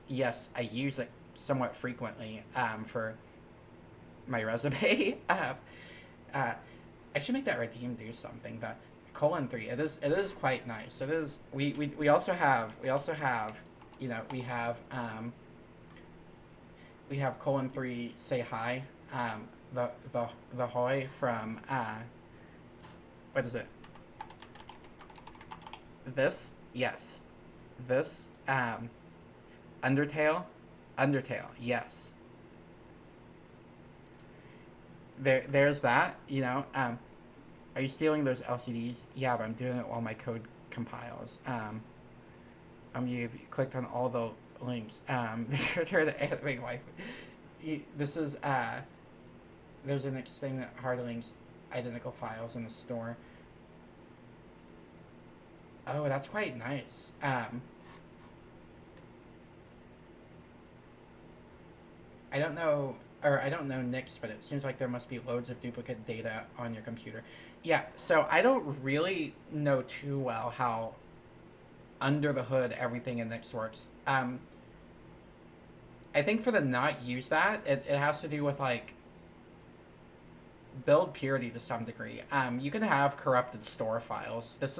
Speaker 1: yes, I use it somewhat frequently for my resume. Uh, I should make that redeem do something. The :3. It is quite nice. It is. We also have we have :3 say hi. The Hoy from what is it? This, yes, this Undertale, yes. There's that. Are you stealing those LCDs? Yeah, but I'm doing it while my code compiles. You clicked on all the links. They're the anime wife. This is there's an next thing that hard links identical files in the store. Oh, that's quite nice. I don't know Nix, but it seems like there must be loads of duplicate data on your computer. Yeah, so I don't really know too well how under the hood everything in Nix works. I think for the not use that, it has to do with like build purity to some degree. You can have corrupted store files. This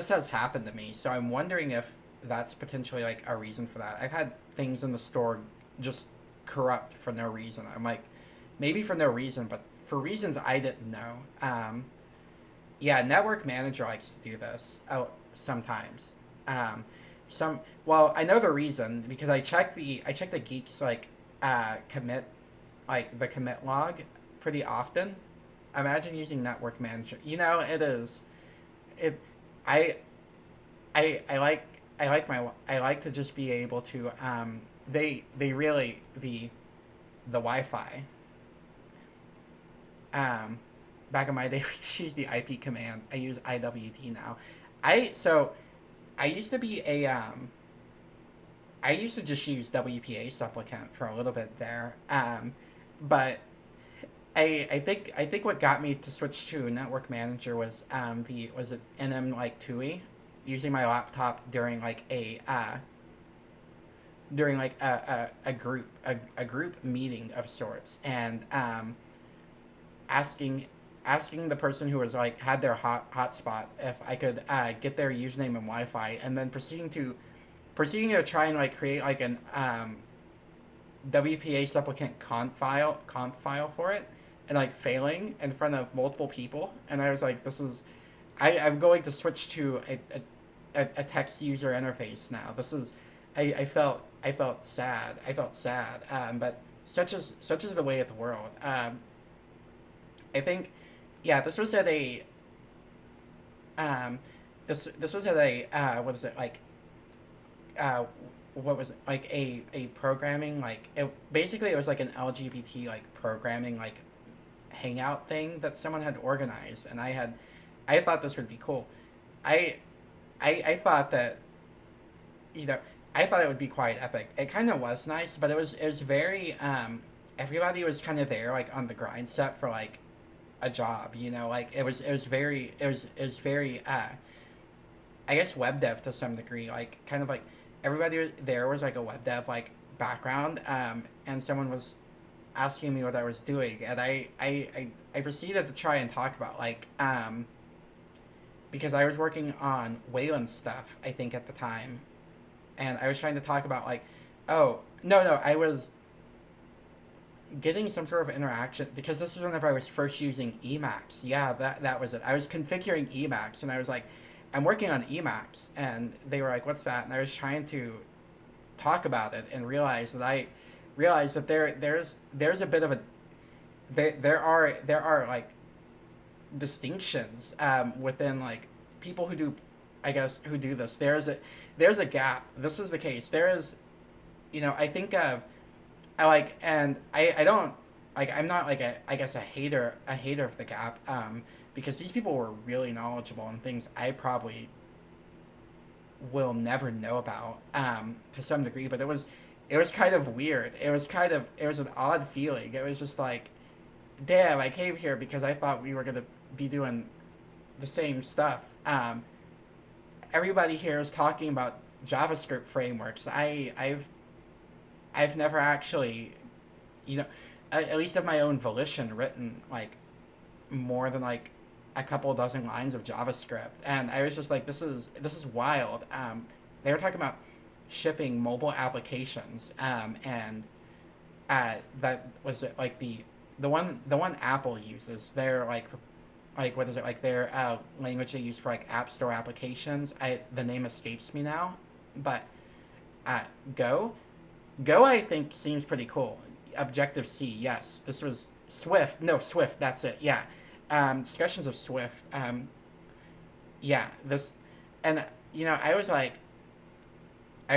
Speaker 1: has happened to me, so I'm wondering if that's potentially like a reason for that. I've had things in the store just corrupt for no reason. I'm like, maybe for no reason, but for reasons I didn't know. Yeah, Network Manager likes to do this sometimes. Well, I know the reason because I check the Geeks commit, like the commit log pretty often. Imagine using Network Manager. It is it. I I like to just be able to they really the Wi-Fi. Back in my day, we just used the IP command. I use IWT now. I used to be I used to just use WPA supplicant for a little bit there. But I think what got me to switch to Network Manager was was it NM like TUI, using my laptop during like a group meeting of sorts, and asking the person who was like had their hotspot if I could get their username and Wi-Fi, and then proceeding to try and like create like an WPA supplicant conf file for it, and like failing in front of multiple people. And I was like, I'm going to switch to a text user interface now. I felt sad. But such is the way of the world. I think, yeah, this was at a this was at a what is it like what was it like a programming, like it was like an LGBT like programming like hangout thing that someone had organized, and I thought this would be cool. I I thought that, you know I thought it would be quite epic. It kind of was nice, but it was very everybody was kind of there like on the grind set for like a job, like it was very I guess web dev to some degree, like kind of like everybody there was like a web dev like background, and someone was asking me what I was doing, and I proceeded to try and talk about like because I was working on Wayland stuff, I think, at the time, and I was trying to talk about like, oh no, I was getting some sort of interaction because this is whenever I was first using Emacs. Yeah, that was it. I was configuring Emacs, and I was like, I'm working on Emacs, and they were like, what's that? And I was trying to talk about it and realized that there's a bit of a there are like distinctions within like people who do, I guess, who do this. There's a gap. This is the case. There is, I think of, I don't like, I'm not like I guess a hater of the gap, because these people were really knowledgeable in things I probably will never know about, to some degree, but it was kind of weird. It was an odd feeling. It was just like, damn, I came here because I thought we were gonna be doing the same stuff. Everybody here is talking about JavaScript frameworks. I've never actually, you know, at least of my own volition, written like more than like a couple dozen lines of JavaScript, and I was just like, this is wild. They were talking about shipping mobile applications, and that was like the one Apple uses. They're like what is it, like their language they use for like App Store applications. The name escapes me now, but uh, Go Go I think seems pretty cool. Objective C, yes. This was Swift. No, Swift. That's it. Yeah. Discussions of Swift. Yeah. This, and I was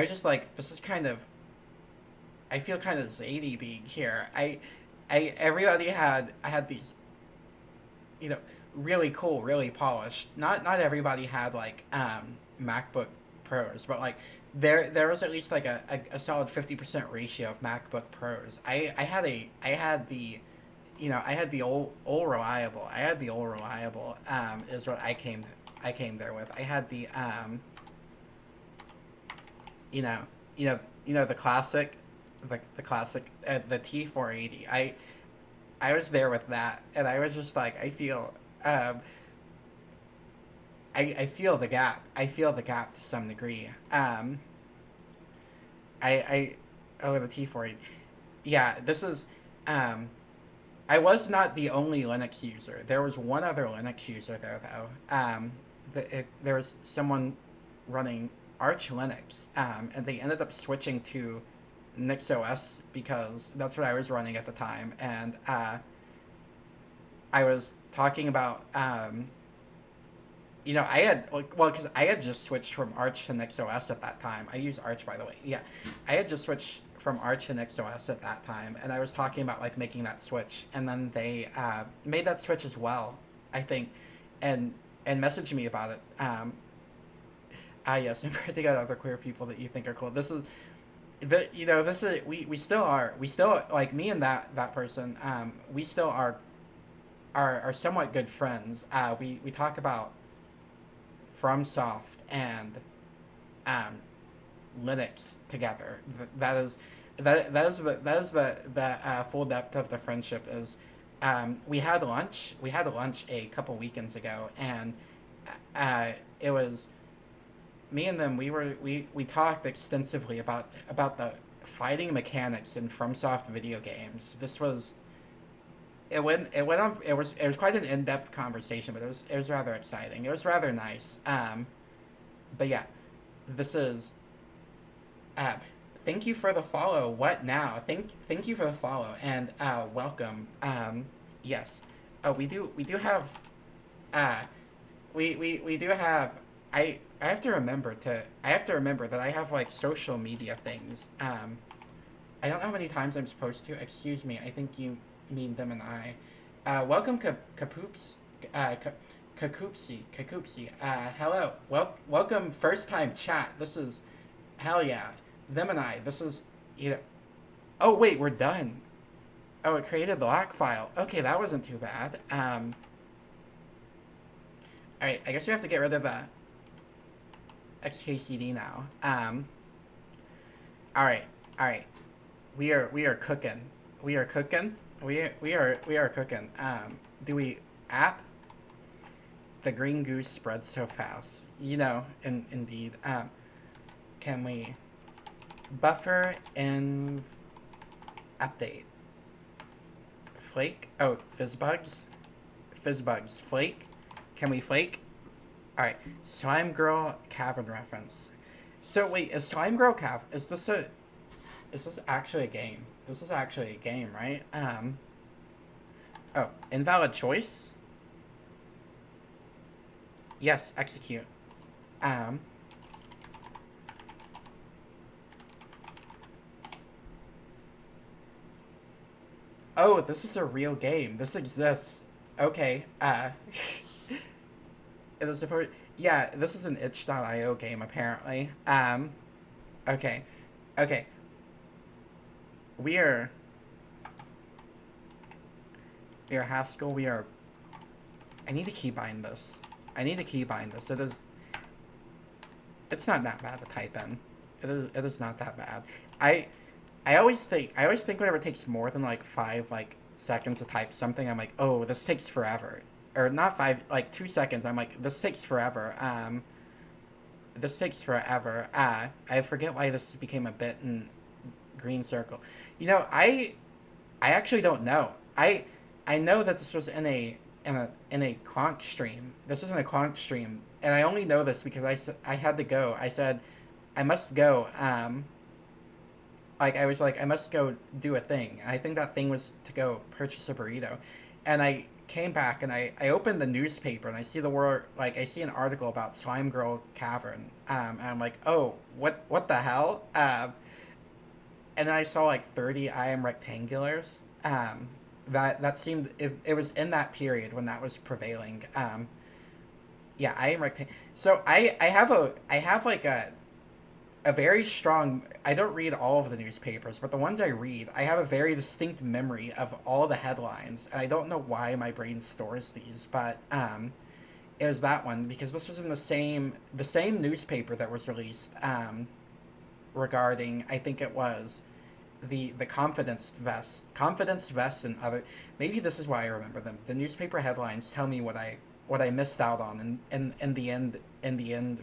Speaker 1: just like, this is kind of. I feel kind of zany being here. Everybody I had these, you know, really cool, really polished. Not everybody had like MacBook Pros, but like there was at least like a solid 50% ratio of MacBook Pros. I had the I had the old reliable. I had the old reliable is what I came there with. I had the you know the classic the classic the T480. I was there with that, and I was just like, I feel the gap. I feel the gap to some degree. I oh, the T480. Yeah, this is I was not the only Linux user. There was one other Linux user there though. There was someone running Arch Linux, and they ended up switching to NixOS because that's what I was running at the time, and I was talking about I had because I had just switched from Arch to NixOS at that time. I use Arch, by the way. Yeah, I had just switched from Arch to NixOS at that time, and I was talking about like making that switch, and then they made that switch as well, I think, and messaged me about it. Yes, and to get other queer people that you think are cool. This is this is we still like me and that person. We still are somewhat good friends. We talk about FromSoft and um, Linux together. That is the full depth of the friendship. Is we had lunch. We had lunch a couple weekends ago, and it was me and them. We talked extensively about the fighting mechanics in FromSoft video games. This was it went on. It was quite an in depth conversation, but it was rather exciting. It was rather nice. But yeah, this is. Thank you for the follow. What now? Thank you for the follow and welcome. Yes. Oh, we do have. Uh, we do have. I have to remember to. I have to remember that I have like social media things. I don't know how many times I'm supposed to. Excuse me. I think you mean them and I. Welcome, Kapoops. Kakoopsy. Hello. Welcome, first time chat. This is, hell yeah. Them and I. This is, Oh wait, we're done. Oh, it created the lock file. Okay, that wasn't too bad. All right. I guess we have to get rid of the XKCD now. All right. All right. We are cooking. We are cooking. We are cooking. Do we app? The green goose spreads so fast. Indeed. Can we buffer and update? Flake? Oh, fizzbugs? Fizzbugs. Flake? Can we flake? Alright. Slime Girl Cavern reference. So wait, is Slime Girl is this actually a game? This is actually a game, right? Oh, invalid choice? Yes, execute. Oh, this is a real game. This exists. Okay, it is supposed. Yeah, this is an itch.io game apparently. Okay, okay. we are Haskell. I need to keybind this. It's not that bad to type in. It is not that bad. I I always think whenever it takes more than like 5 seconds to type something, I'm like, oh, this takes forever. Or not 5, like 2 seconds. I'm like, this takes forever. This takes forever. I forget why this became a bit in green circle. You know, I actually don't know. I know that this was in a Clonk stream. This isn't a Clonk stream, and I only know this because I had to go. I said I must go. Like I was like I must go do a thing. And I think that thing was to go purchase a burrito, and I came back and I opened the newspaper and I see the word like I see an article about Slime Girl Cavern. And I'm like, oh, what the hell? And then I saw like 30 I am rectangulars. That seemed it was in that period when that was prevailing. Yeah, I am rectangle. So I have like a very strong. I don't read all of the newspapers, but the ones I read, I have a very distinct memory of all the headlines, and I don't know why my brain stores these, but it was that one because this was in the same newspaper that was released regarding I think it was the confidence vest and other. Maybe this is why I remember them. The newspaper headlines tell me what I missed out on in the end in the end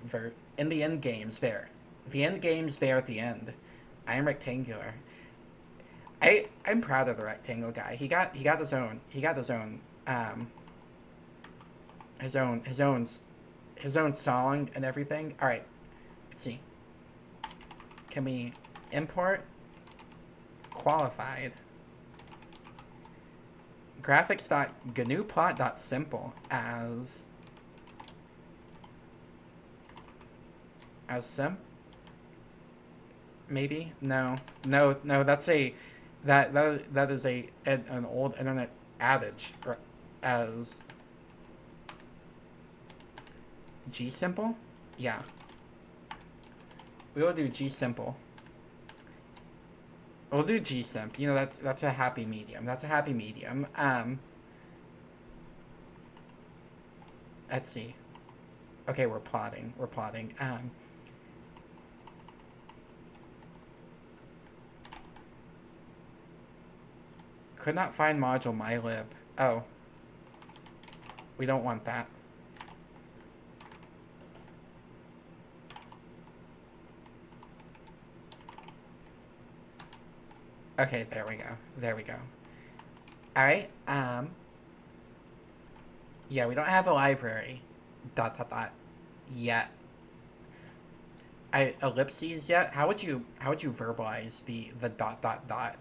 Speaker 1: games there. The end game's there at the end. I am rectangular. I'm proud of the rectangle guy. He got his own his own song and everything. All right, let's see. Can we import qualified graphics.gnuplot.simple as sim? Maybe no. That's that is an old internet adage. As G simple, yeah. We will do G simple. We'll do G simp. You know that's a happy medium. That's a happy medium. Let's see. Okay, we're plotting. We're plotting. Could not find module mylib. Oh. We don't want that. Okay, there we go. There we go. Alright, yeah, we don't have a library. Yet. Ellipses yet? How would you verbalize the dot?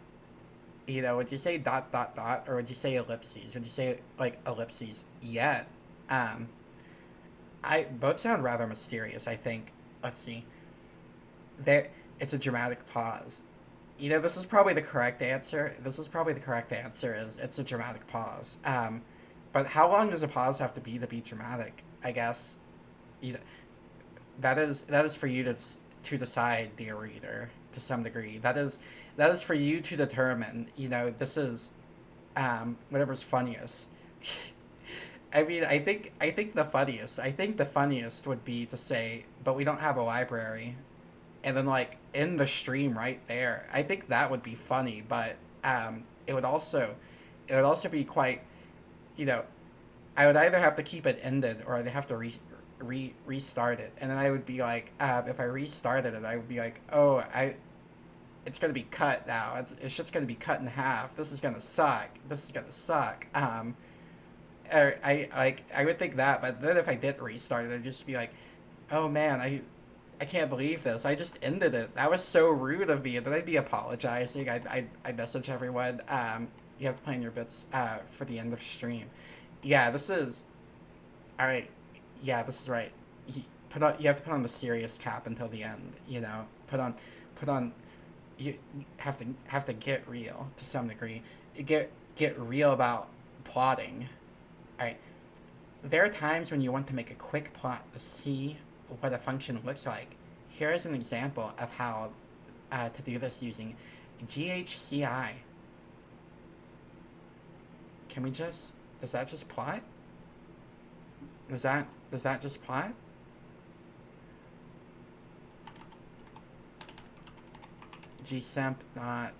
Speaker 1: You know, would you say dot or would you say ellipses? Would you say like ellipses yet? Um I both sound rather mysterious, I think. Let's see. There it's a dramatic pause. You know, this is probably the correct answer. Is it's a dramatic pause. But how long does a pause have to be dramatic? I guess, you know, that is for you to decide, dear reader, to some degree. That is for you to determine. You know, this is whatever's funniest. I mean, I think the funniest would be to say, but we don't have a library, and then like in the stream right there. I think that would be funny, but it would also be quite, you know, I would either have to keep it ended or I'd have to restart it, and then I would be like, if I restarted it, I would be like, oh, it's gonna be cut now. It's just gonna be cut in half. This is gonna suck. Or I would think that, but then if I did restart it, I'd just be like, oh man, I can't believe this. I just ended it. That was so rude of me. And then I'd be apologizing. I'd message everyone. You have to plan your bits for the end of stream. Yeah, this is all right. Yeah, this is right. You have to put on the serious cap until the end. You know, put on. You have to get real to some degree. Get real about plotting. All right. There are times when you want to make a quick plot to see what a function looks like. Here is an example of how to do this using GHCI. Can we just... Does that just plot? Does that just plot? gsemp dot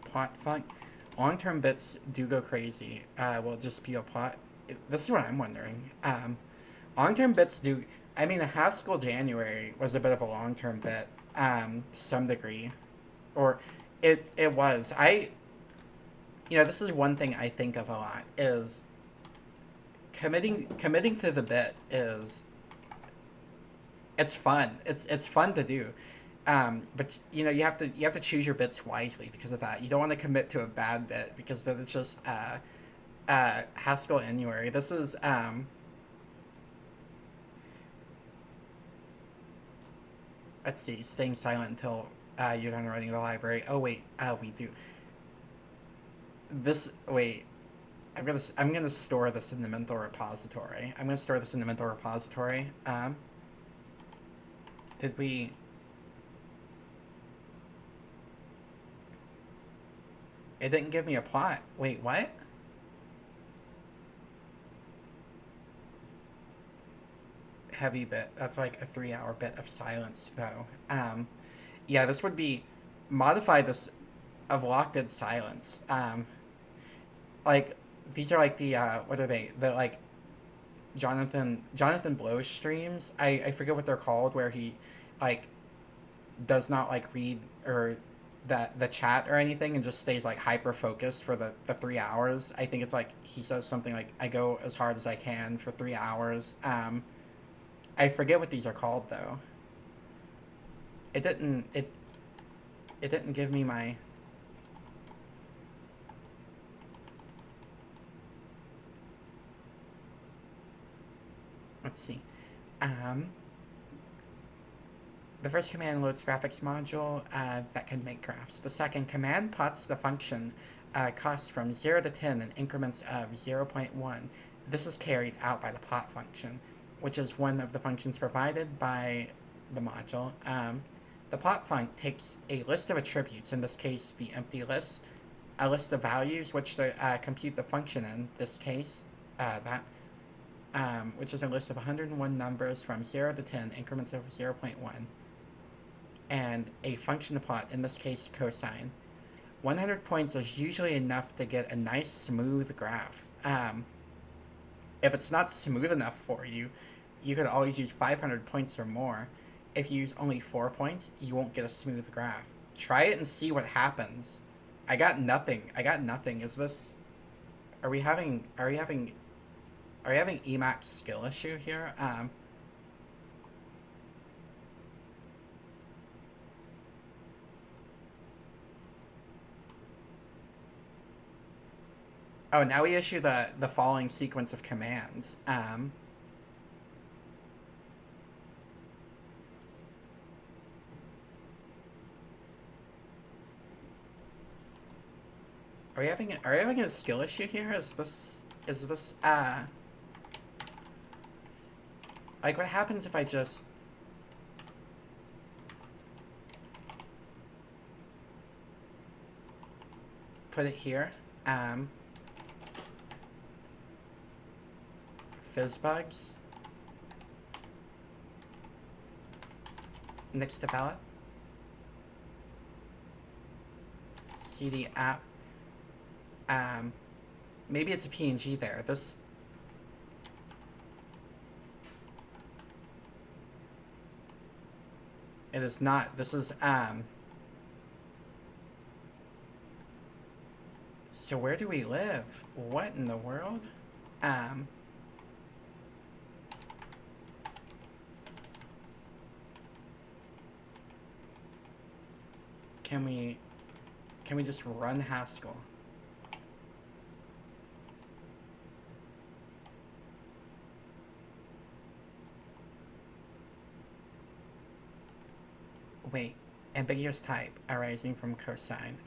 Speaker 1: plot font. Long-term bits do go crazy. Will it just be a plot? This is what I'm wondering. Long-term bits do... I mean, the Haskell January was a bit of a long-term bit, to some degree. Or, it was. This is one thing I think of a lot, is committing to the bit is... It's fun. It's fun to do. But you have to choose your bits wisely because of that. You don't want to commit to a bad bit because then it's just Haskell January. This is let's see, staying silent until you're done running the library. Oh wait, we do. Wait, I'm gonna store this in the mental repository. Did we? It didn't give me a plot. Wait, what? Heavy bit. That's like a 3-hour bit of silence, though. Yeah, this would be modify this of locked-in silence. Like these are like the what are they? The like Jonathan Blow streams. I forget what they're called, where he like does not like read or the chat or anything and just stays like hyper focused for the 3 hours. I think it's like he says something like, I go as hard as I can for 3 hours. I forget what these are called though. It didn't give me my... Let's see. The first command loads graphics module that can make graphs. The second command plots the function cost from 0 to 10 in increments of 0.1. This is carried out by the plot function, which is one of the functions provided by the module. The plot func takes a list of attributes, in this case the empty list, a list of values which to compute the function in this case, which is a list of 101 numbers from 0 to 10, increments of 0.1, and a function to plot, in this case cosine. 100 points is usually enough to get a nice smooth graph. If it's not smooth enough for you, you could always use 500 points or more. If you use only 4 points, you won't get a smooth graph. Try it and see what happens. I got nothing. Is this... Are we having Emacs skill issue here? Oh, now we issue the following sequence of commands. Are we having a skill issue here? Is this like, what happens if I just... put it here? Fizzbugs. Next to palette. CD app. Maybe it's a PNG there. This... It is not. This is, So where do we live? What in the world? Can we just run Haskell? Wait, ambiguous type arising from cosine.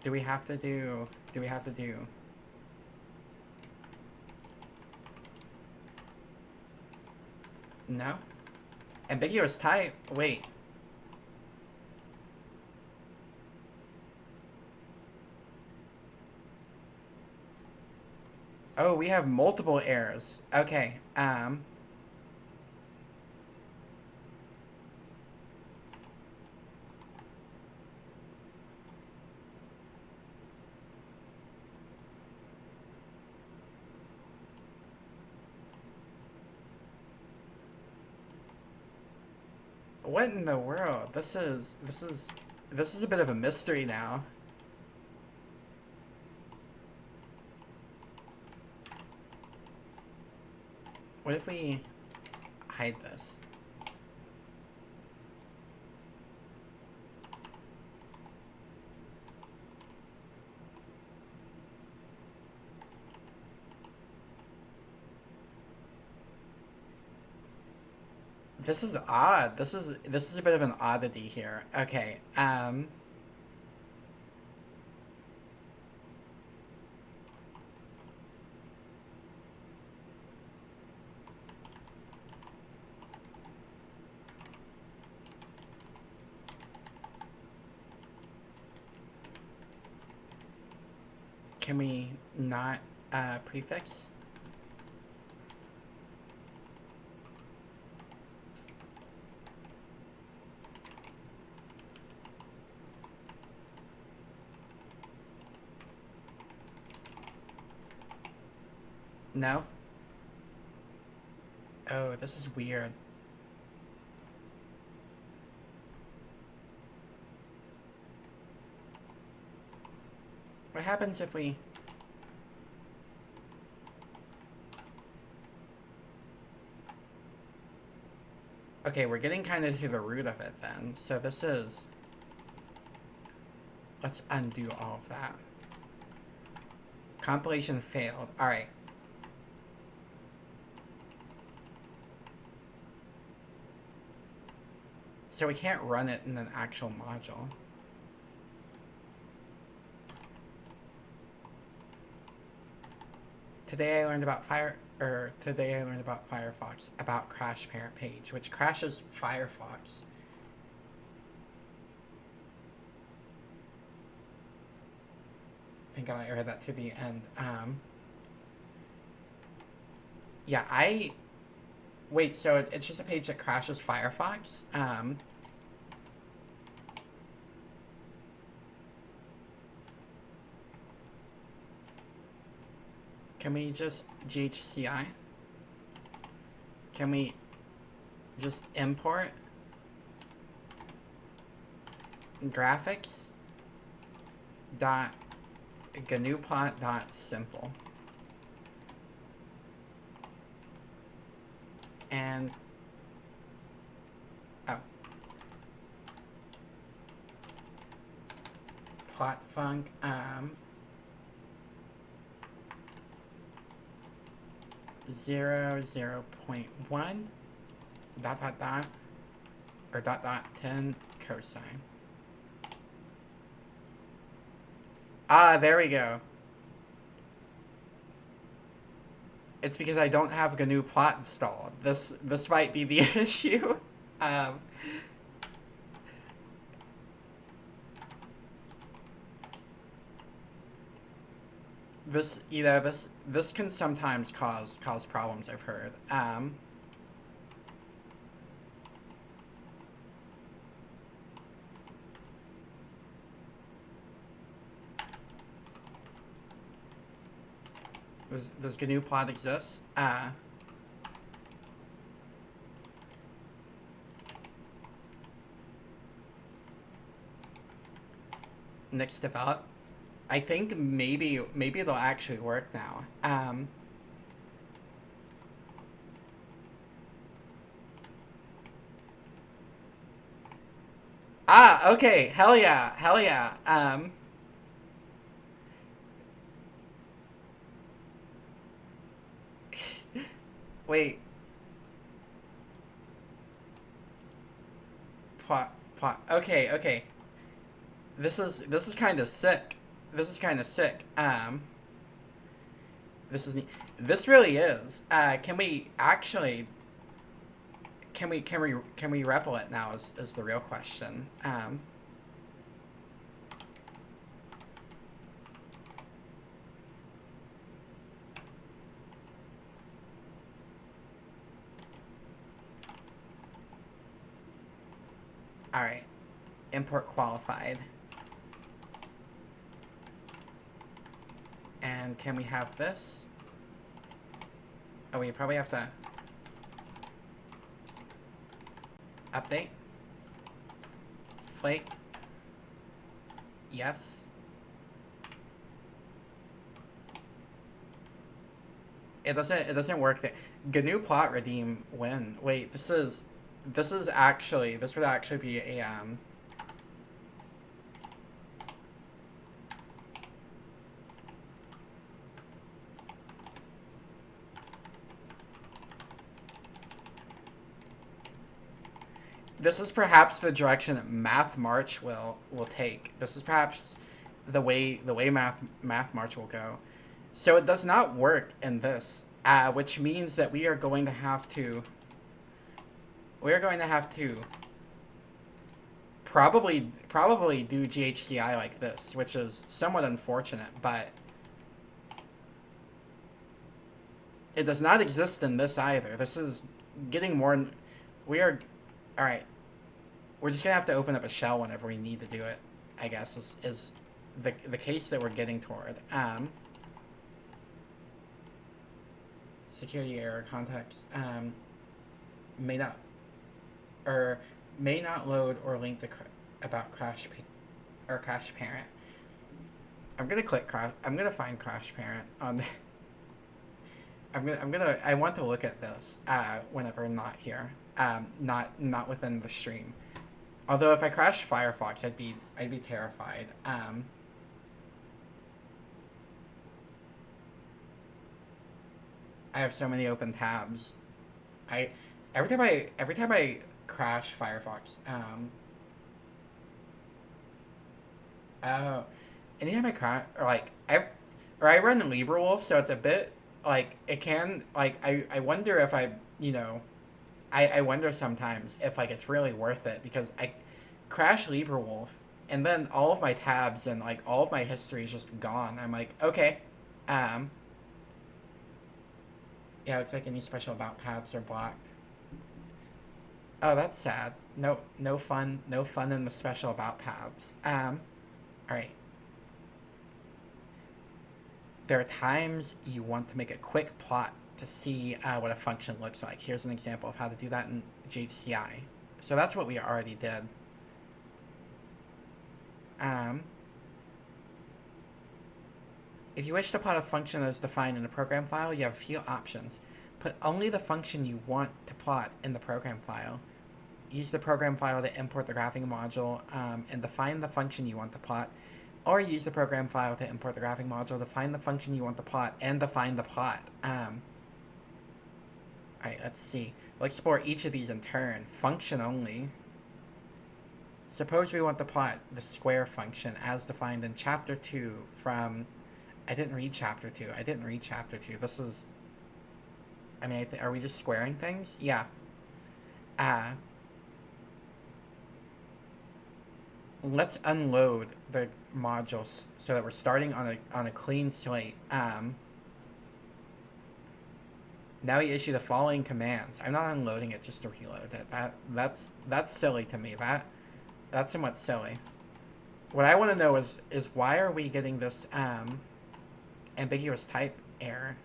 Speaker 1: Do we have to do... No? Ambiguous type? Wait. Oh, we have multiple errors. Okay, what in the world? This is a bit of a mystery now. What if we hide this? This is odd. This is a bit of an oddity here. Okay, can we not prefix? No? Oh, this is weird. What happens if we... Okay, we're getting kind of to the root of it then. So this is... Let's undo all of that. Compilation failed. Alright. So we can't run it in an actual module. Today I learned about Firefox about crash parent page, which crashes Firefox. I think I might read that to the end. Yeah, wait, so it's just a page that crashes Firefox? Can we just GHCI? Can we just import graphics dot GNUplot dot simple and plot func 0.1 dot dot dot or dot dot 10 cosine. Ah, there we go. It's because I don't have GNU plot installed. This might be the issue. This can sometimes cause problems, I've heard. Does GNU plot exist? Next develop. I think maybe it'll actually work now. Okay. Hell yeah. Wait. Plot. Okay. This is kind of sick. This really is. Can we actually can we REPL it now is the real question. All right, import qualified. And can we have this? Oh, we probably have to update. Flake. Yes. It doesn't work there. GNU plot redeem win. Wait, this would actually be a this is perhaps the direction that Math March will take. This is perhaps the way Math March will go. So it does not work in this, which means that we are going to have to probably do GHCI like this, which is somewhat unfortunate, but it does not exist in this either. This is getting more. We are, all right. We're just gonna have to open up a shell whenever we need to do it, I guess, is the case that we're getting toward. Security error context may not load or link the about crash parent. I'm gonna click crash. I'm gonna find crash parent on. I want to look at this whenever I'm not here, not within the stream. Although if I crash Firefox, I'd be terrified. I have so many open tabs. Every time I crash Firefox, anytime I crash or I run LibreWolf, so it's a bit like it can like I wonder if I wonder sometimes if like it's really worth it, because I crash LibreWolf and then all of my tabs and like all of my history is just gone. I'm like, okay, yeah, it's like any special about paths are blocked. Oh, that's sad. No fun in the special about paths. All right. There are times you want to make a quick plot to see what a function looks like. Here's an example of how to do that in GHCI. So that's what we already did. If you wish to plot a function as defined in a program file, you have a few options. Put only the function you want to plot in the program file. Use the program file to import the graphing module and define the function you want to plot. Or use the program file to import the graphing module, define the function you want to plot, and define the plot. Alright, let's see. We'll explore each of these in turn. Function only. Suppose we want to plot the square function as defined in Chapter 2 from... I didn't read Chapter 2. This is... I mean, are we just squaring things? Yeah. Let's unload the modules so that we're starting on a clean slate. Now we issue the following commands. I'm not unloading it just to reload it. That's silly to me. That's somewhat silly. What I want to know is why are we getting this ambiguous type error?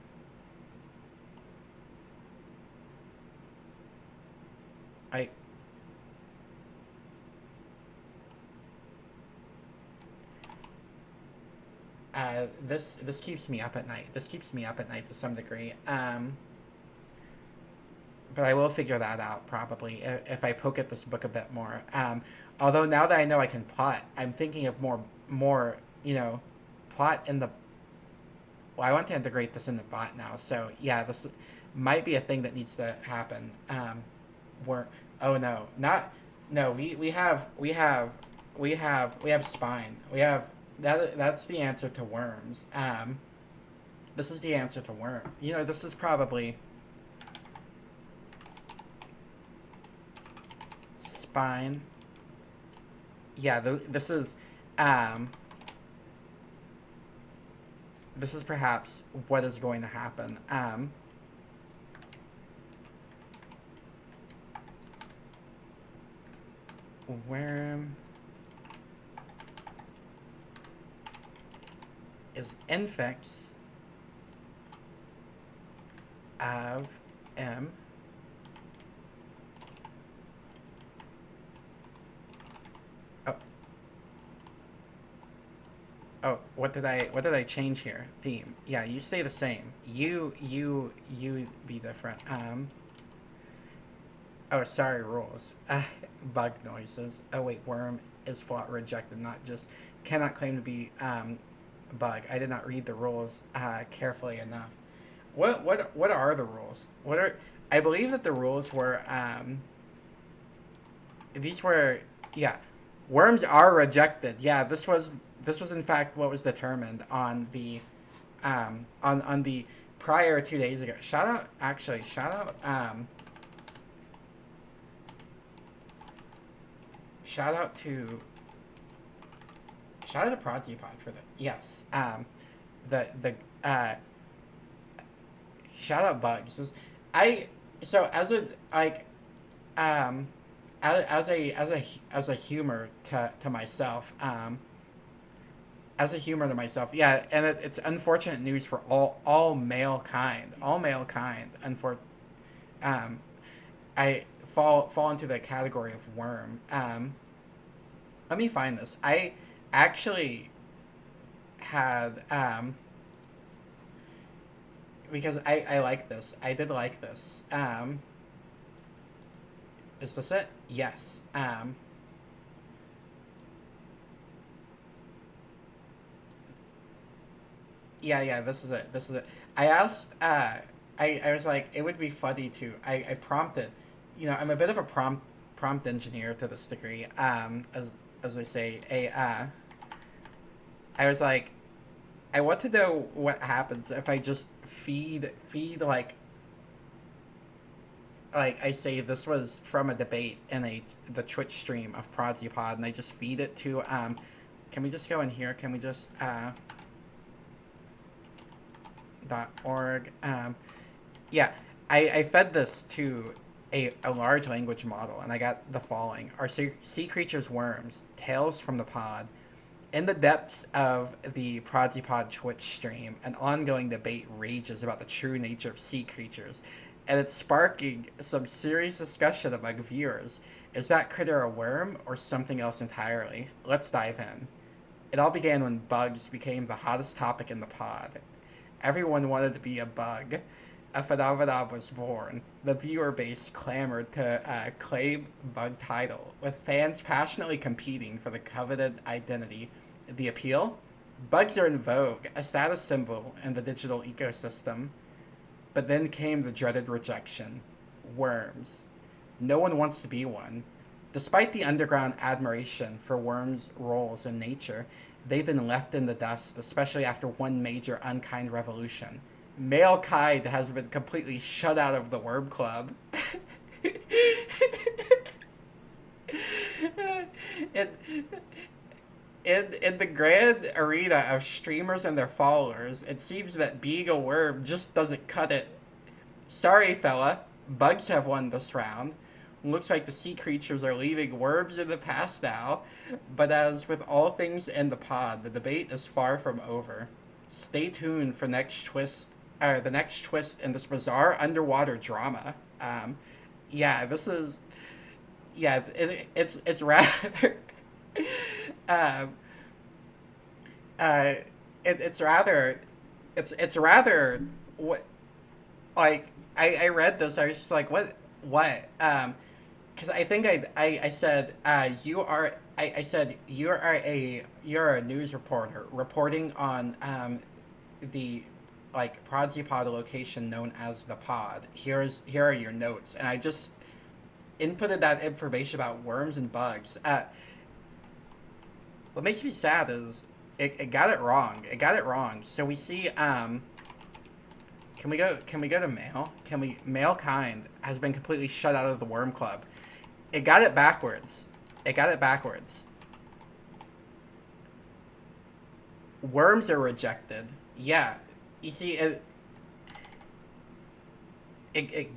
Speaker 1: This keeps me up at night. This keeps me up at night to some degree. But I will figure that out probably if I poke at this book a bit more. Although now that I know I can plot, I'm thinking of more plot in the... Well, I want to integrate this in the bot now. So yeah, this might be a thing that needs to happen. Oh no, not... No, we have spine. We have... That's the answer to worms. This is the answer to worm. This is probably... spine. Yeah, um, this is perhaps what is going to happen. Worm is infix of M. Oh. Oh, what did I change here? Theme. Yeah, you stay the same. You be different. Oh, sorry, rules. Bug noises. Oh wait, worm is flat rejected, not just cannot claim to be bug. I did not read the rules carefully enough. What are the rules? What are I believe that the rules were these were yeah, worms are rejected. Yeah, this was in fact what was determined on the on the prior 2 days ago. Shout out to shout out to Prodigy Pod for that. Yes. The shout out bugs. I so as a like um as a humor to myself as a humor to myself, yeah, and it's unfortunate news for all male kind, um I fall into the category of worm. Let me find this. I actually had because I like this. I did like this. Is this it? Yes. Yeah, this is it. I asked I was like it would be funny to I prompted, I'm a bit of a prompt engineer to this degree. As they say, I was like I want to know what happens if I just feed like I say this was from a debate in the Twitch stream of Prodigy Pod, and I just feed it to can we just go in here? Can we just .org yeah, I fed this to a large language model, and I got the following: Are sea creatures worms? Tales from the pod. In the depths of the Prodigy Pod Twitch stream, an ongoing debate rages about the true nature of sea creatures, and it's sparking some serious discussion among viewers. Is that critter a worm or something else entirely? Let's dive in. It all began when bugs became the hottest topic in the pod. Everyone wanted to be a bug. A phenomenon was born. The viewer base clamored to claim bug title, with fans passionately competing for the coveted identity. The appeal? Bugs are in vogue, a status symbol in the digital ecosystem. But then came the dreaded rejection. Worms. No one wants to be one. Despite the underground admiration for worms' roles in nature, they've been left in the dust, especially after one major unkind revolution. Male kind has been completely shut out of the worm club. in, in the grand arena of streamers and their followers, it seems that being a worm just doesn't cut it. Sorry, fella. Bugs have won this round. Looks like the sea creatures are leaving worms in the past now. But as with all things in the pod, the debate is far from over. Stay tuned for the next twist in this bizarre underwater drama. Yeah, this is yeah, it's rather um, uh, it's rather it's rather what like I read this. I was just like what because I think I said I said you're a news reporter reporting on the like Prodigy Pod location known as the Pod. Here are your notes, and I just inputted that information about worms and bugs. What makes me sad is it got it wrong. It got it wrong. So we see can we go to male? Male kind has been completely shut out of the worm club. It got it backwards. It got it backwards. Worms are rejected. Yeah. You see, it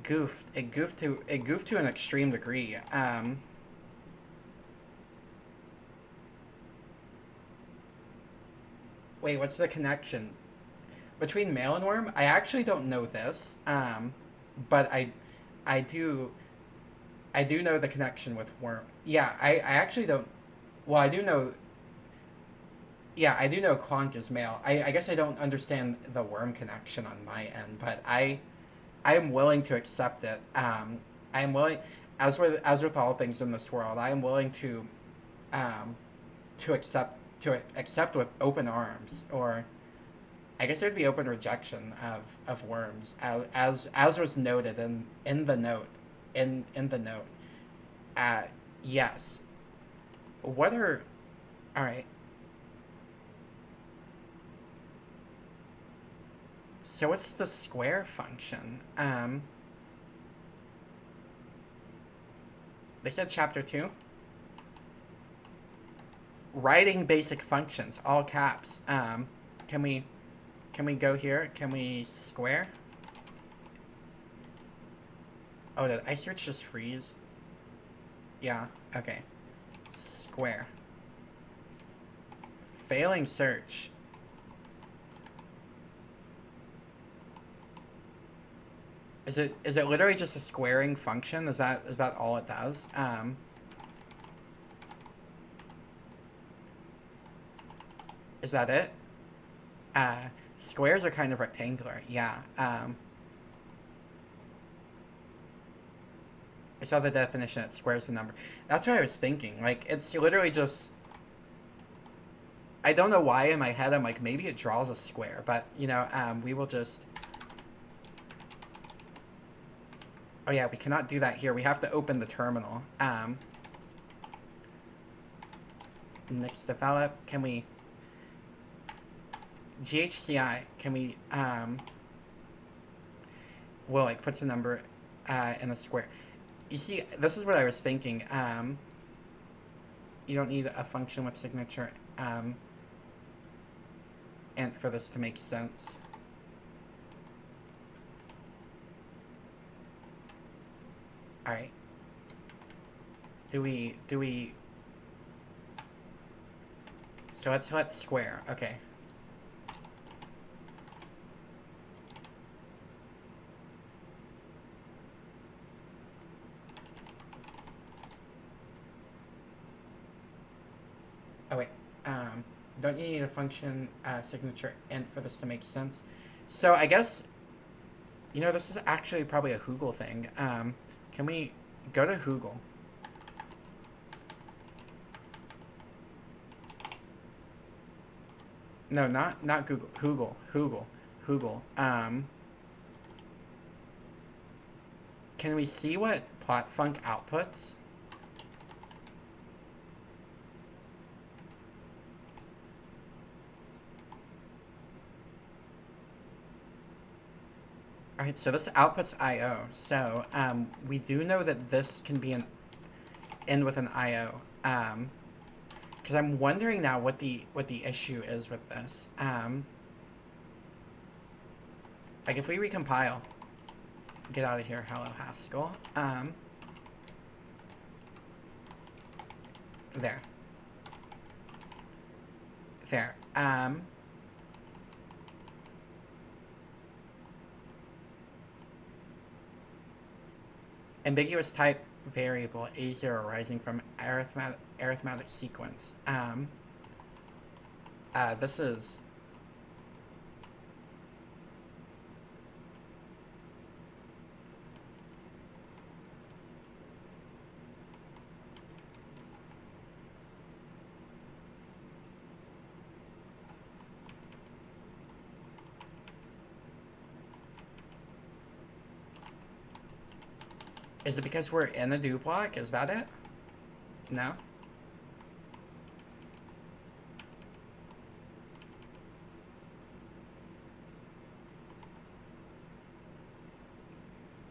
Speaker 1: goofed. It goofed to an extreme degree. Wait, what's the connection between male and worm? I actually don't know this. But I do I do know the connection with worm. Yeah, I actually don't. Well, I do know. Yeah, I do know Clonk is male. I guess I don't understand the worm connection on my end, but I am willing to accept it. I am willing, as with all things in this world, I am willing um, to accept with open arms, or I guess it would be open rejection of worms, as was noted in the note, in the note. Uh, yes. What are all right? So what's the square function? They said chapter 2. Writing basic functions, all caps. Can we can we go here? Can we square? Oh, did iSearch just freeze? Yeah. Okay. Square. Failing search. Is it literally just a squaring function? Is that all it does? Is that it? Uh, Squares are kind of rectangular. Yeah. I saw the definition. It squares the number. That's what I was thinking. Like it's literally just. I don't know why in my head I'm like maybe it draws a square, but we will just. Oh yeah, we cannot do that here. We have to open the terminal. Next develop. Can we? GHCI. Can we? Well, like puts a number in a square. You see, this is what I was thinking. You don't need a function with signature, and for this to make sense. All right. Do we? So let's square. Okay. Oh wait. Don't you need a function signature int for this to make sense? So I guess this is actually probably a Google thing. Can we go to Google? No, not Google. Google. Can we see what plot func outputs? All right, so this outputs IO. So we do know that this can be an end with an IO. Because I'm wondering now what the issue is with this. Like if we recompile, get out of here, hello Haskell. There. There. Ambiguous type variable A0 arising from arithmetic sequence. This is Is it because we're in a do block? Is that it? No?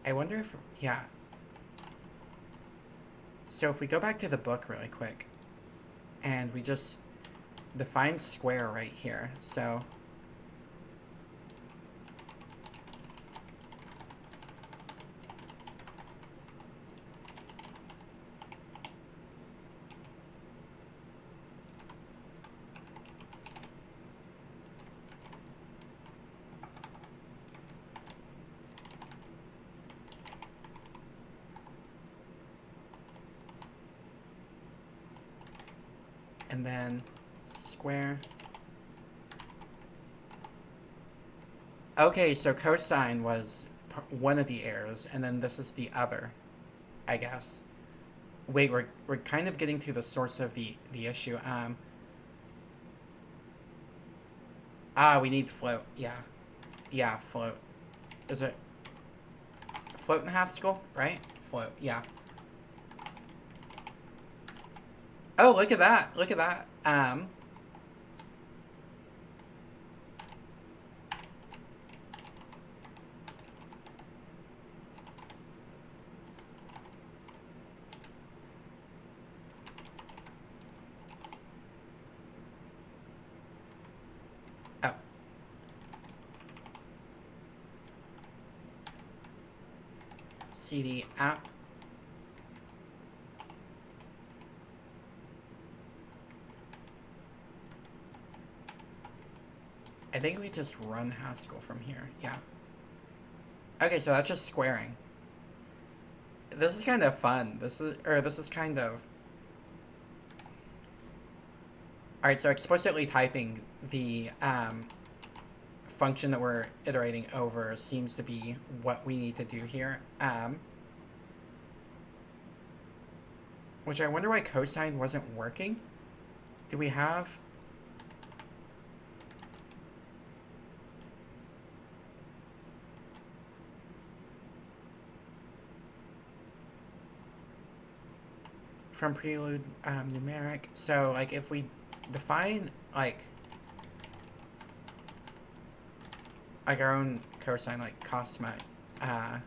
Speaker 1: I wonder if... Yeah. So if we go back to the book really quick, and we just define square right here. So and then square. Okay, so cosine was one of the errors, and then this is the other, I guess. Wait, we're kind of getting to the source of the issue. We need float. Yeah, float. Is it float in Haskell? Right? Float. Yeah. Oh, look at that! Look at that. Oh. CD app. I think we just run Haskell from here. Yeah. Okay, so that's just squaring. This is kind of fun. This is kind of... Alright, so explicitly typing the function that we're iterating over seems to be what we need to do here. Which I wonder why cosine wasn't working. Do we have... From prelude numeric. So like if we define like our own cosine, like cosma, and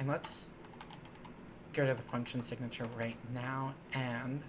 Speaker 1: let's go to the function signature right now and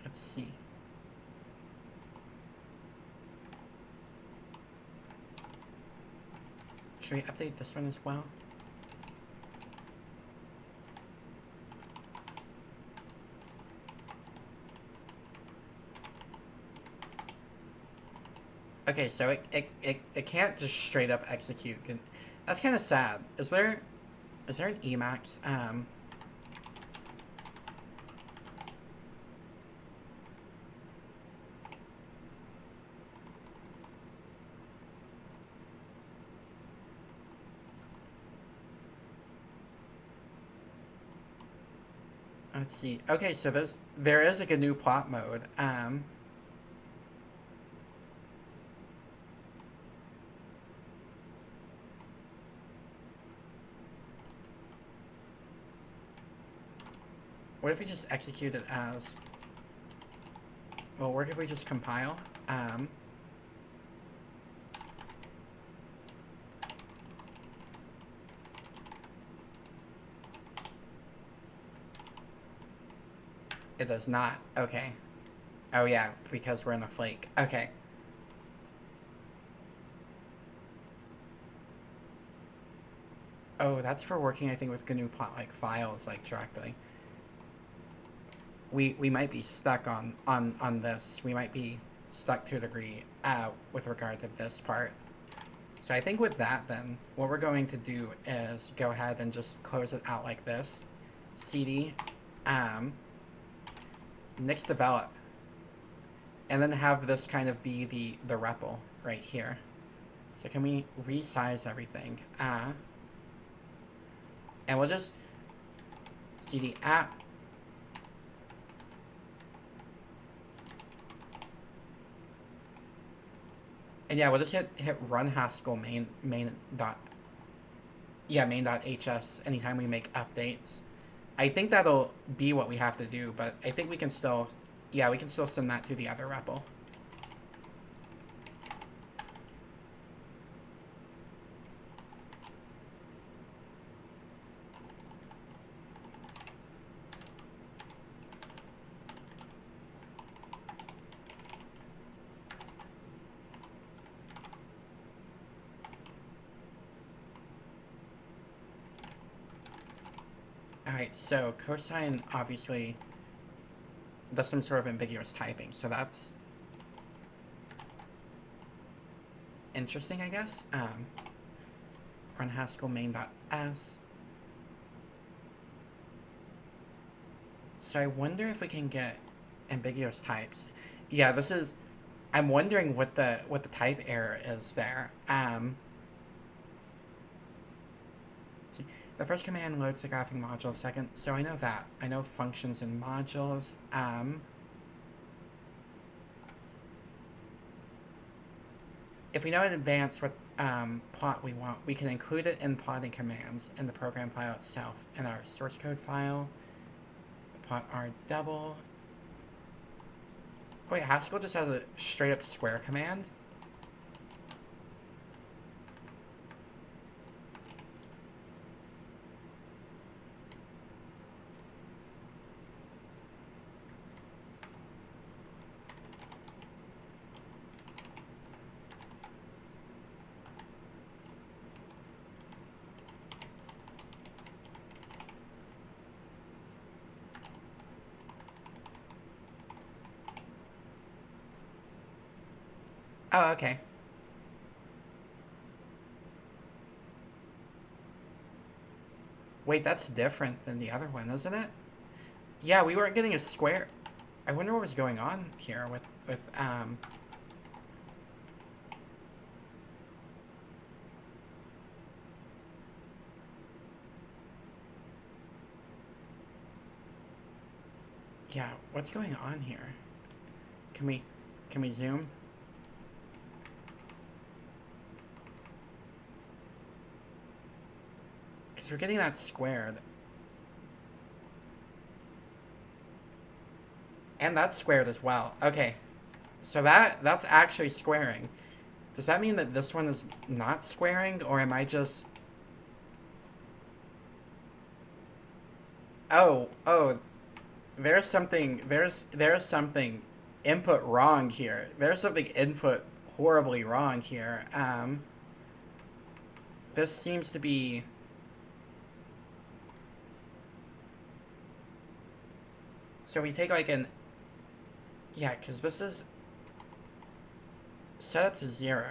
Speaker 1: let's see. Should we update this one as well? Okay, so it can't just straight up execute. That's kind of sad. Is there an Emacs? Let's see. Okay, so there is like a new plot mode. What if we just execute it as... Well, what if we just compile? It does not. Okay. Oh yeah, because we're in a flake. Okay. Oh, that's for working, I think, with GNU plot like files like directly. We might be stuck on this. We might be stuck to a degree with regard to this part. So I think with that then, what we're going to do is go ahead and just close it out like this. CD nix develop. And then have this kind of be the REPL right here. So can we resize everything? And we'll just cd app. And yeah, we'll just hit run haskell main.hs anytime we make updates. I think that'll be what we have to do, but I think we can still, yeah, we can still send that to the other REPL. Alright, so cosine obviously does some sort of ambiguous typing, so that's interesting, I guess. Run haskell main.s. So I wonder if we can get ambiguous types. Yeah, this is. I'm wondering what the type error is there. The first command loads the graphing module. Second, so I know that. I know functions and modules. If we know in advance what plot we want, we can include it in plotting commands in the program file itself. In our source code file, plot r double. Wait, Haskell just has a straight up square command? Oh, okay. Wait, that's different than the other one, isn't it? Yeah, we weren't getting a square. I wonder what was going on here with yeah, what's going on here? Can we zoom? Because we're getting that squared. And that's squared as well. Okay. So that's actually squaring. Does that mean that this one is not squaring, or am I just... Oh, there's something input wrong here. There's something input horribly wrong here. This seems to be... So we take like an... Yeah, because this is set up to 0.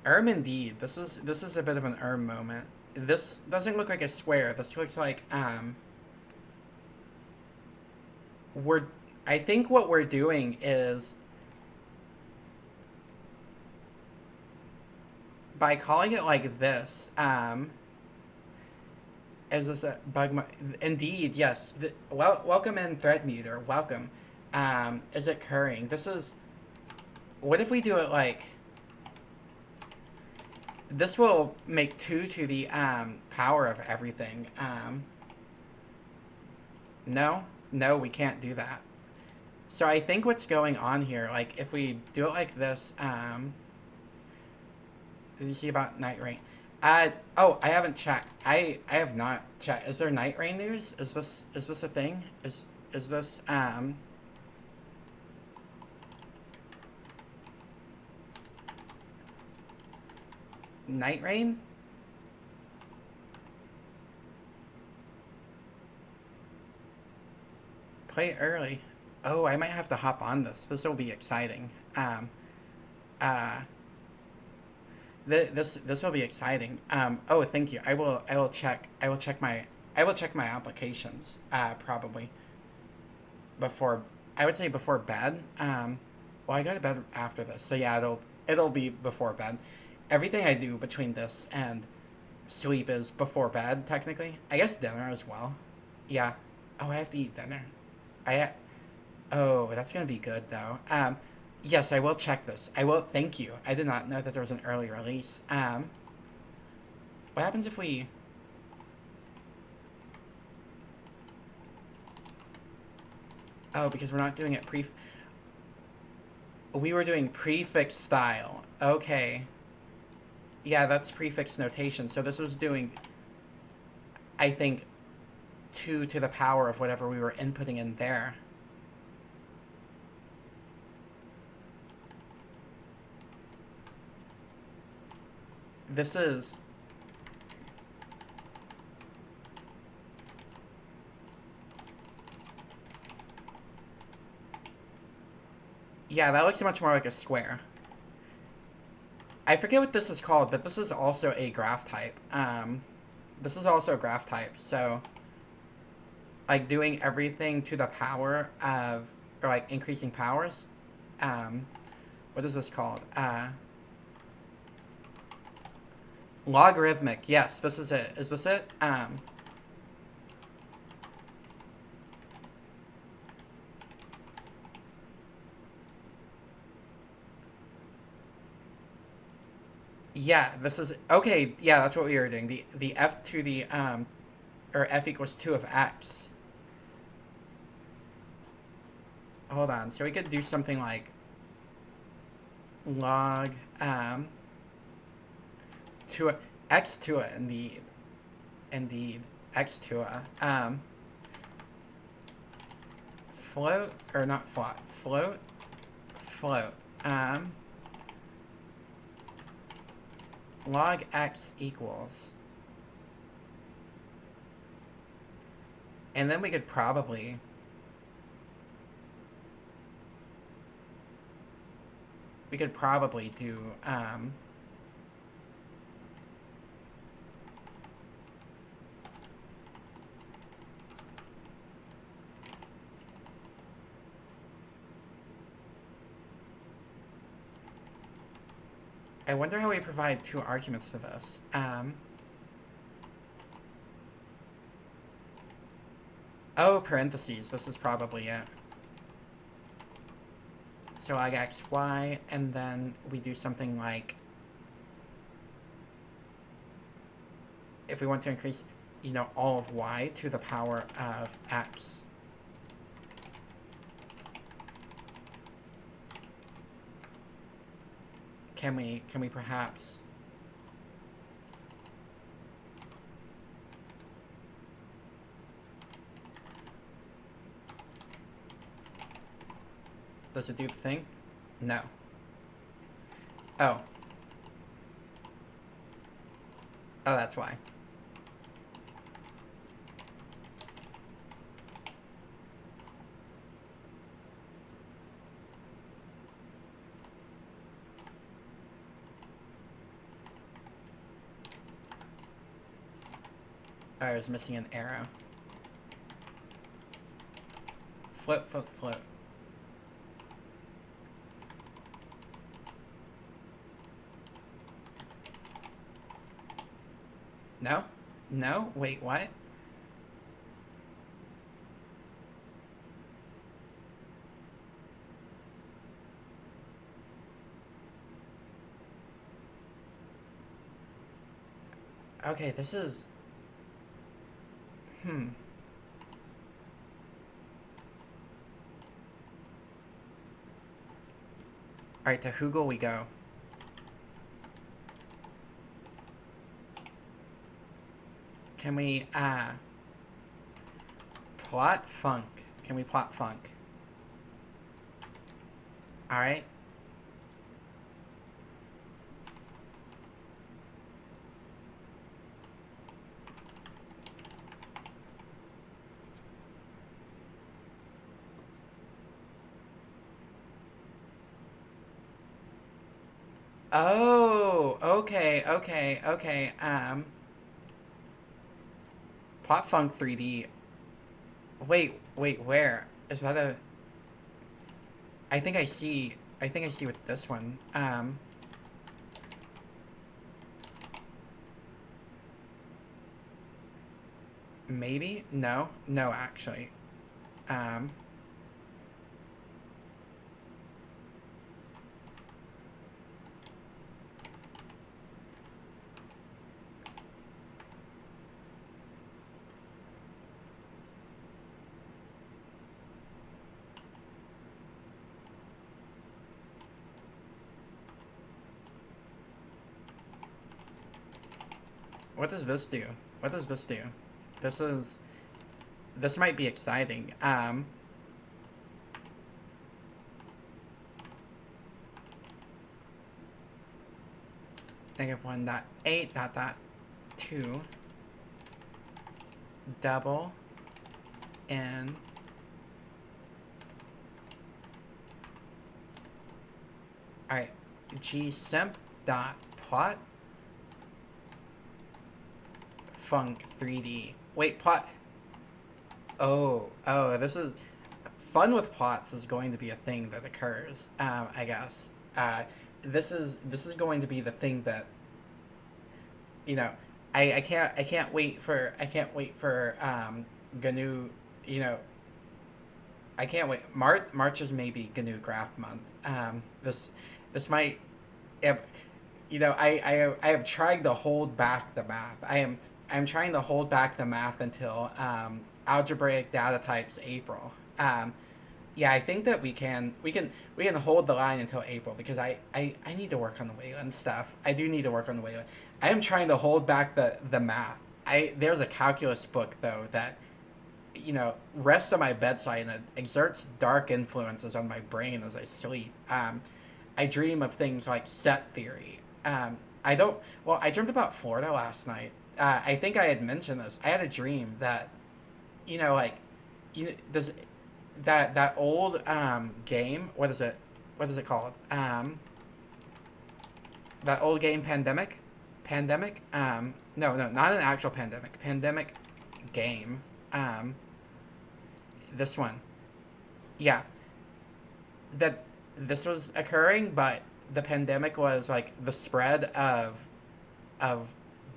Speaker 1: Indeed. This is a bit of an moment. This doesn't look like a square. This looks like I think what we're doing is by calling it like this, is this a bug? Indeed, yes. Welcome in Threadmuter. Welcome. Is it currying? This is... What if we do it like... This will make 2 to the power of everything. No, we can't do that. So I think what's going on here, like if we do it like this, did you see about night rain? Oh, I haven't checked. I have not checked. Is there night rain news? Is this a thing? Is this night rain? Play early. Oh, I might have to hop on this. This will be exciting. This will be exciting. Oh, thank you. I will check my applications probably before I would say before bed. Well, I go to bed after this, so yeah, it'll be before bed. Everything I do between this and sleep is before bed, technically. I guess dinner as well. Yeah. Oh, I have to eat dinner. I. Oh, that's gonna be good though. Yes, I will check this. I will. Thank you. I did not know that there was an early release. What happens if we? Oh, because we're not doing it pre. We were doing prefix style. Okay. Yeah, that's prefix notation. So this is doing, I think, 2 to the power of whatever we were inputting in there. This is... Yeah, that looks much more like a square. I forget what this is called, but this is also a graph type. This is also a graph type, so... Like, doing everything to the power of... Or, like, increasing powers. What is this called? Logarithmic. Yes, this is it. Is this it? Yeah, this is... Okay, yeah, that's what we were doing. The f to the, or f equals 2 of x. Hold on. So we could do something like log, to a, x to a, indeed, x to a, float, or not float, log x equals, and then we could probably do I wonder how we provide 2 arguments to this. Oh, parentheses. This is probably it. So log x, y, and then we do something like... If we want to increase, you know, all of y to the power of x. Can we perhaps... Does it do the thing? No. Oh. Oh, that's why. I was missing an arrow. Float, float, float. No? No? Wait, what? Okay, this is... Alright, to Hoogle we go. Can we, plot func? Can we plot func? Alright. Oh, okay, okay, okay, plot func 3D. Wait, where? Is that a... I think I see with this one. Maybe? No. No, actually. Um, what does this do? What does this do? This is this might be exciting. -1.8 dot 2 double and all right gsimp dot plot func 3D. Wait, plot. Oh, this is fun with plots is going to be a thing that occurs. I guess. This is going to be the thing that you know. I can't wait for GNU. You know, I can't wait. March is maybe GNU Graph month. This might. You know, I have tried to hold back the math. I'm trying to hold back the math until algebraic data types April. Yeah, I think that we can hold the line until April because I need to work on the Wayland stuff. I do need to work on the Wayland. I am trying to hold back the math. There's a calculus book though that rests on my bedside and it exerts dark influences on my brain as I sleep. I dream of things like set theory. I don't. Well, I dreamed about Florida last night. I think I had mentioned this. I had a dream that, like, does that old game? What is it? What is it called? That old game, Pandemic. Pandemic. No, not an actual pandemic. Pandemic game. This one. Yeah, that this was occurring, but the pandemic was like the spread of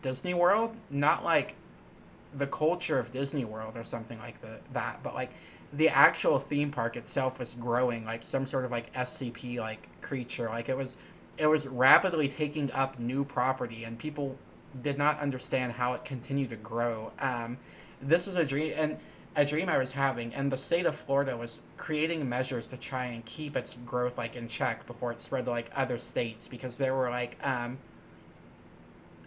Speaker 1: Disney World, not like the culture of Disney World or something like that, but like the actual theme park itself was growing like some sort of like SCP like creature. Like it was rapidly taking up new property, and people did not understand how it continued to grow. This was a dream I was having, and the state of Florida was creating measures to try and keep its growth like in check before it spread to like other states because there were like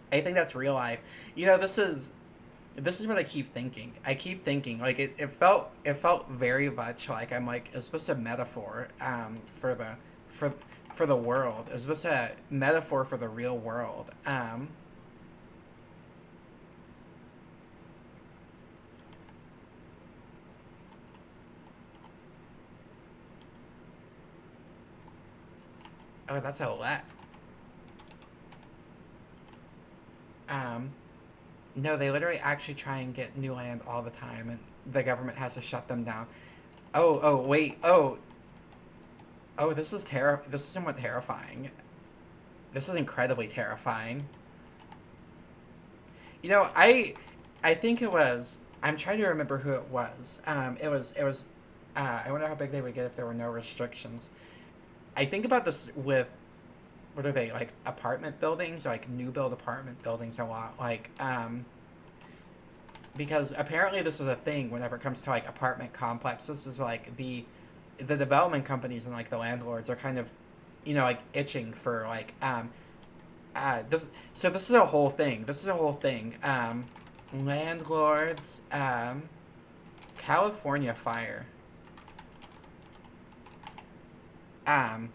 Speaker 1: I think that's real life. This is what I keep thinking. I keep thinking like it felt very much like I'm like, is this a metaphor for for the world? Is this a metaphor for the real world? Oh, that's a lot. Um, no, they literally actually try and get new land all the time, and the government has to shut them down. Wait. This is This is somewhat terrifying. This is incredibly terrifying. You know, I think it was. I'm trying to remember who it was. It was. I wonder how big they would get if there were no restrictions. I think about this with what are they like apartment buildings, like new build apartment buildings a lot. Like because apparently this is a thing whenever it comes to like apartment complexes. Is like the development companies and like the landlords are kind of like itching for like this. So this is a whole thing. This is a whole thing. Landlords California fire. Um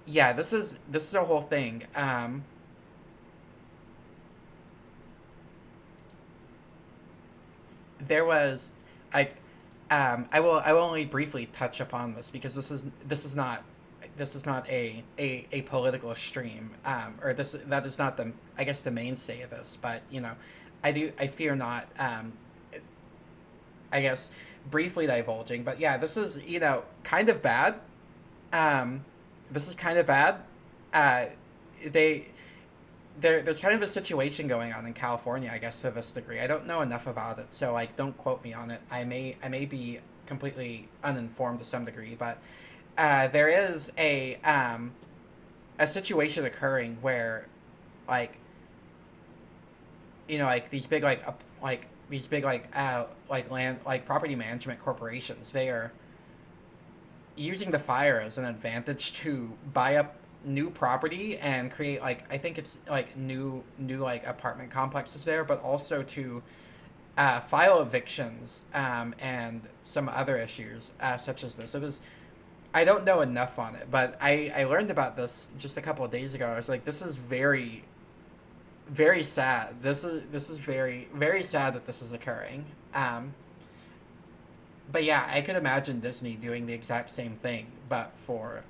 Speaker 1: yeah, this is a whole thing. There was like I will only briefly touch upon this because this is not a political stream, or this that is not the I guess the mainstay of this, but I fear not. I guess briefly divulging, but yeah, this is kind of bad. Um, this is kind of bad. Uh, they there's kind of a situation going on in California, I guess, to this degree. I don't know enough about it, so like don't quote me on it. I may be completely uninformed to some degree, but there is a situation occurring where like like these big like these big like land like property management corporations, they are using the fire as an advantage to buy up new property and create like I think it's like new like apartment complexes there, but also to file evictions and some other issues such as this. It was I don't know enough on it, but I learned about this just a couple of days ago. I was like, this is very very sad. This is very very sad that this is occurring. But yeah, I could imagine Disney doing the exact same thing, but for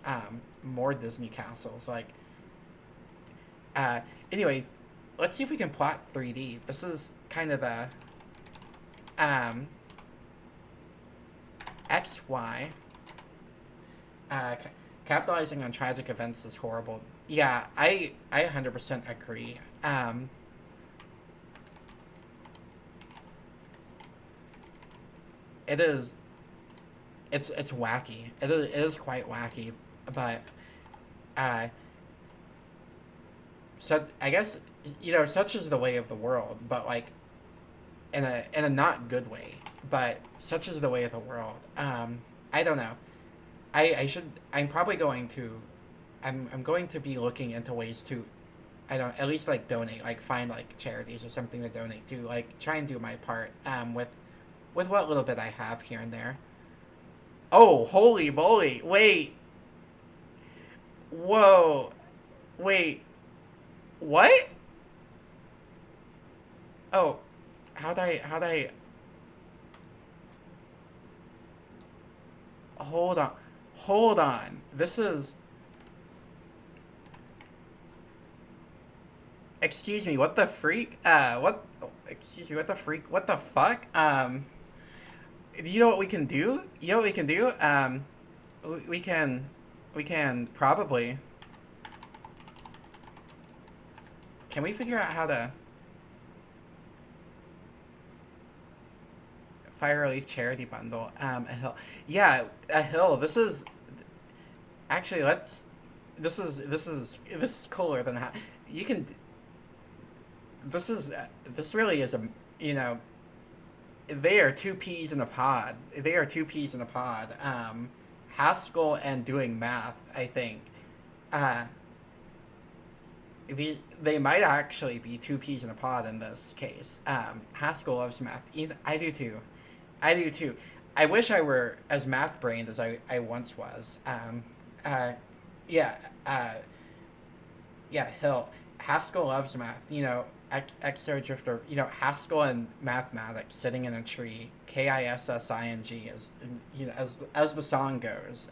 Speaker 1: more Disney castles. Like, uh, anyway, let's see if we can plot 3D. This is kind of the um, X Y. Uh, Capitalizing on tragic events is horrible. Yeah, I 100% agree. It is it's wacky. It is quite wacky, but uh, so I guess such is the way of the world, but like in a not good way. But such is the way of the world. I don't know. I should. I'm probably going to. I'm going to be looking into ways to. I don't at least like donate, like find like charities or something to donate to, like try and do my part. With what little bit I have here and there. Oh, holy moly! Wait. Whoa. Wait. What? Oh, how'd I hold on. Hold on. This is excuse me, what the freak? What excuse me, what the freak? What the fuck? Do you know what we can do? You know what we can do? We can probably can we figure out how to fire relief charity bundle a hill. Yeah, a hill. This is actually let's this is cooler than how you can this really is a you know they are two peas in a pod. They are two peas in a pod. Haskell and doing math, I think. Uh, they might actually be two peas in a pod in this case. Haskell loves math. I do too. I do too. I wish I were as math brained as I once was. Uh, yeah. Uh, yeah. Hill. Haskell loves math. Xo Drifter. Haskell and mathematics sitting in a tree. Kissing is as the song goes.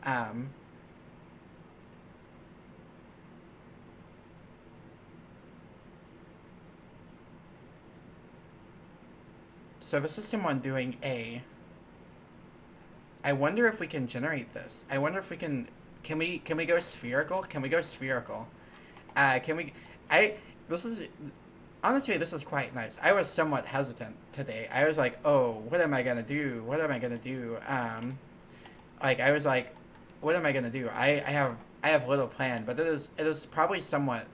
Speaker 1: So this is someone doing a. I wonder if we can generate this. I wonder if we can. Can we go spherical? Can we go spherical? Can we? I. This is. Honestly, this is quite nice. I was somewhat hesitant today. I was like, oh, what am I gonna do? What am I gonna do? Like I was like, what am I gonna do? I have little plan, but it is probably somewhat.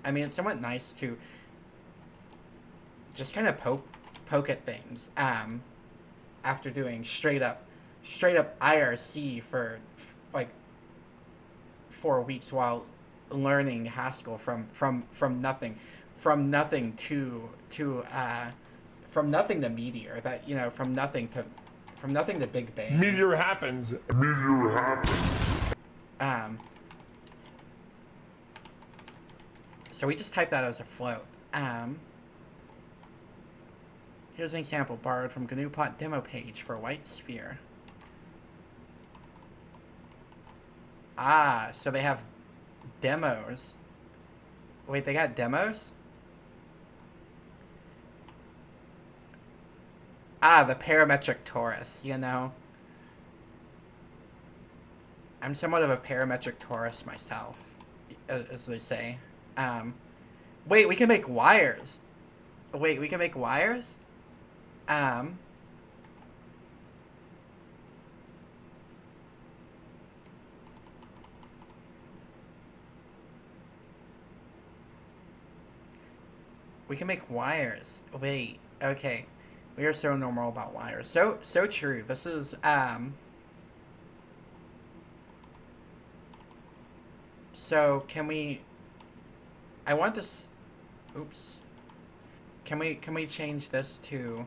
Speaker 1: I mean, it's somewhat nice to just kind of poke at things after doing straight up IRC for like 4 weeks while learning Haskell from nothing from nothing to Meteor, that from nothing to Big Bang.
Speaker 2: Meteor happens. Meteor happens.
Speaker 1: um so we just type that as a float. Here's an example borrowed from GNUplot demo page for white sphere. So they have demos. Wait, they got demos? The parametric torus, you know? I'm somewhat of a parametric torus myself, as they say. Um, wait, we can make wires. Wait, we can make wires? Um, we can make wires. Wait, okay. We are so normal about wires. So true. This is, so can we, I want this, oops. Can we change this to,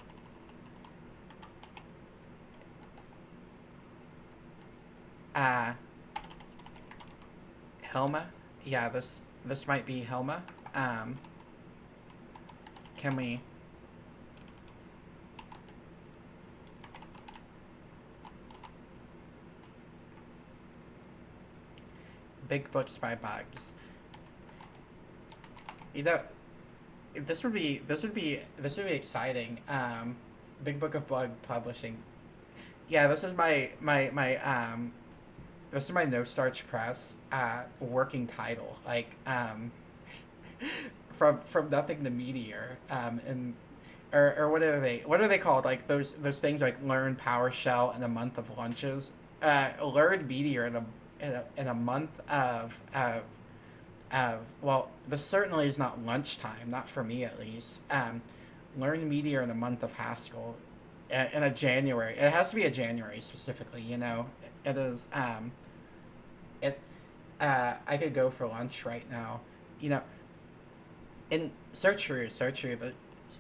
Speaker 1: uh, Helma? Yeah, this might be Helma. Um, can we, Big Books by Bugs. You know, this would be exciting. Big Book of Bug Publishing. Yeah, this is my this is my No Starch Press working title. Like from nothing to meteor. And or what are they called? Like those things like learn PowerShell in a month of lunches. Learn meteor in a month of well, this certainly is not lunchtime, not for me at least. Learn meteor in a month of Haskell in a January. It has to be a January specifically. You know, it is. It. I could go for lunch right now. You know, and so true, so true.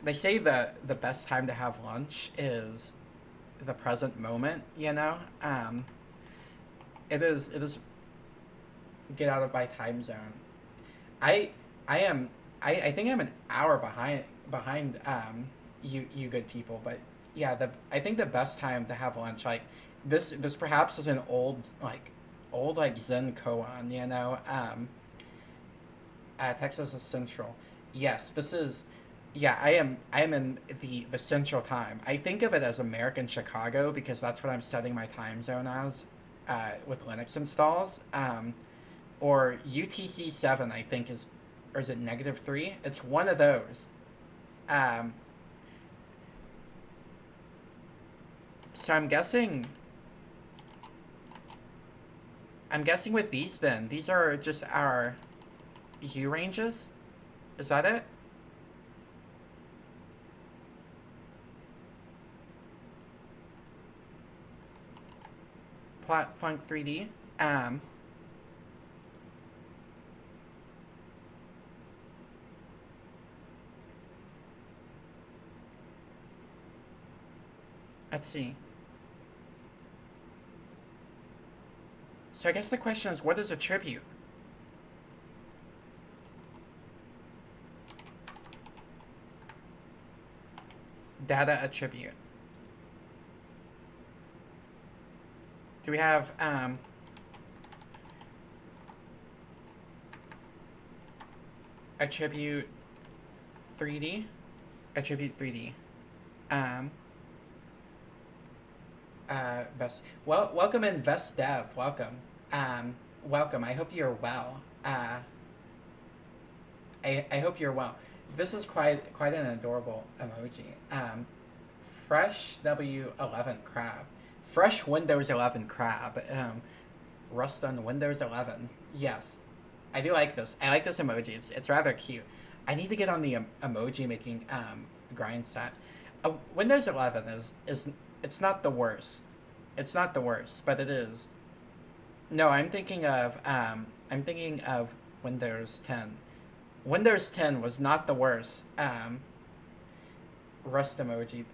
Speaker 1: They say the best time to have lunch is the present moment. You know, it is get out of my time zone. I I am I think I'm an hour behind you good people, but yeah, the I think the best time to have lunch, like this perhaps is an old like Zen koan, you know. Texas is central. Yes, this is. Yeah, I am in the central time. I think of it as American Chicago because that's what I'm setting my time zone as, with Linux installs. Or UTC 7, I think is, or is it -3? It's one of those. Um, so I'm guessing with these then these are just our U ranges. Is that it? Plot Funk 3D. Let's see. So I guess the question is, what is a tribute? Data attribute. Do we have attribute 3D? Attribute 3D. Um, Vest. Well, welcome in Vest Dev. Welcome. Welcome. I hope you're well. I hope you're well. This is quite an adorable emoji. Fresh W11 crab. Fresh Windows 11 crab. Rust on Windows 11. Yes, I do like this. I like this emoji. It's rather cute. I need to get on the emoji making grind set. Windows 11 is it's not the worst. It's not the worst, but it is. No, I'm thinking of Windows 10. Windows 10 was not the worst. Rust emoji.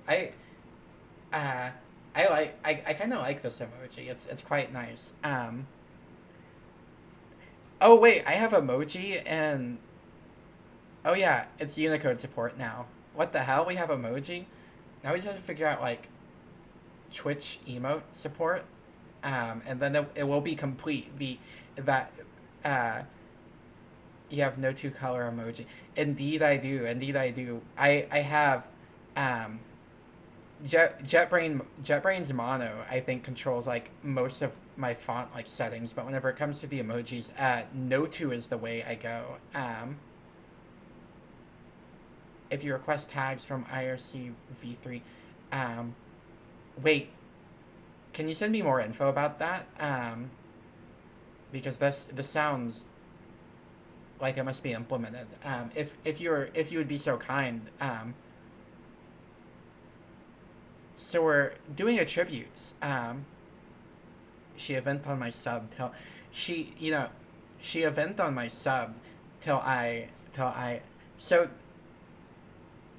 Speaker 1: Uh, I kind of like this emoji. It's quite nice. Oh wait, I have emoji and oh yeah, it's Unicode support now. What the hell? We have emoji. Now we just have to figure out like Twitch emote support, and then it will be complete. That uh, you have no two color emoji. Indeed, I do. Indeed, I do. I have. Um, JetBrains Mono, I think, controls like most of my font like settings, but whenever it comes to the emojis, No2 is the way I go. If you request tags from IRC v3, um, wait, can you send me more info about that? Because this sounds like it must be implemented. If you would be so kind. So we're doing attributes. She event on my sub till she you know she event on my sub till I so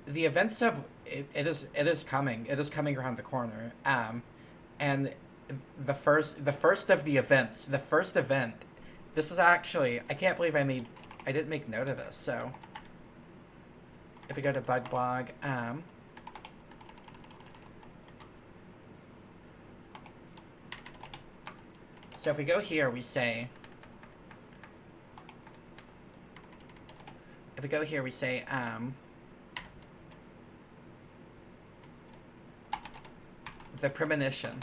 Speaker 1: the event sub it is coming around the corner. And the first of the events, the first event, this is actually, I can't believe I didn't make note of this. So if we go to bug blog, so if we go here, we say, the premonition.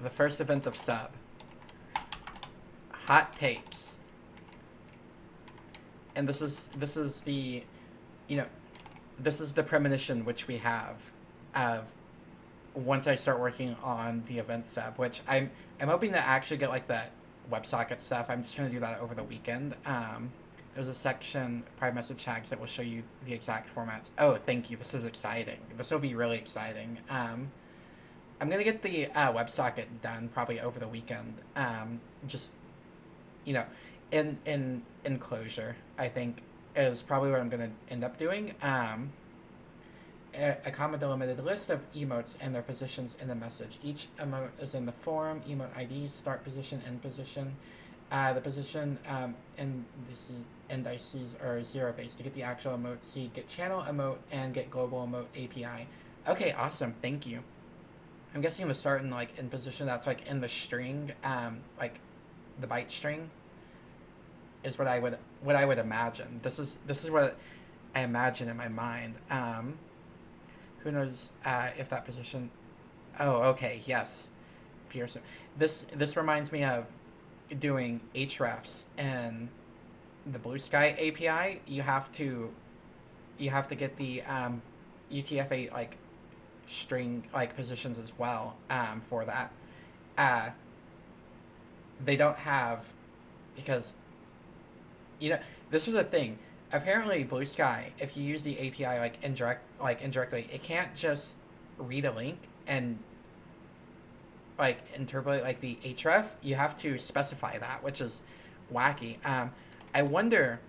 Speaker 1: The first event of sub. Hot tapes. And this is the, this is the premonition which we have of once I start working on the event sub, which I'm hoping to actually get like the WebSocket stuff. I'm just going to do that over the weekend. There's a section, private message tags, that will show you the exact formats. Oh, thank you. This is exciting. This will be really exciting. I'm going to get the WebSocket done probably over the weekend. Just, in closure, I think, is probably what I'm going to end up doing. A comma delimited list of emotes and their positions in the message. Each emote is in the form, emote ID, start position, end position. The position indices are zero based. To get the actual emote, see get channel emote and get global emote API. Okay, awesome. Thank you. I'm guessing the start and like in position, that's like in the string, like the byte string is what I would imagine. This is what I imagine in my mind. Who knows if that position? Oh, okay, yes. Pearson. This reminds me of doing hrefs and the Blue Sky API. You have to get the UTF-8 like string like positions as well for that. They don't have, because this was a thing. Apparently, Blue Sky, if you use the API indirectly, it can't just read a link and like interpolate like the href. You have to specify that, which is wacky. I wonder.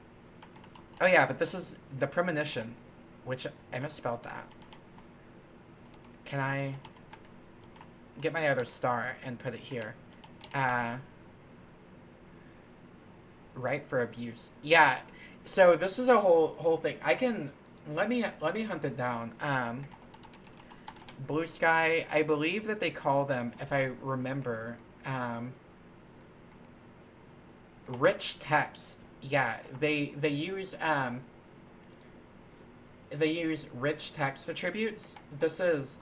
Speaker 1: Oh yeah, but this is the premonition, which I misspelled that. Can I get my other star and put it here? Right for abuse. Yeah. So this is a whole thing. I can let me hunt it down. Blue Sky, I believe that they call them, if I remember, rich text. Yeah, they use rich text attributes. This is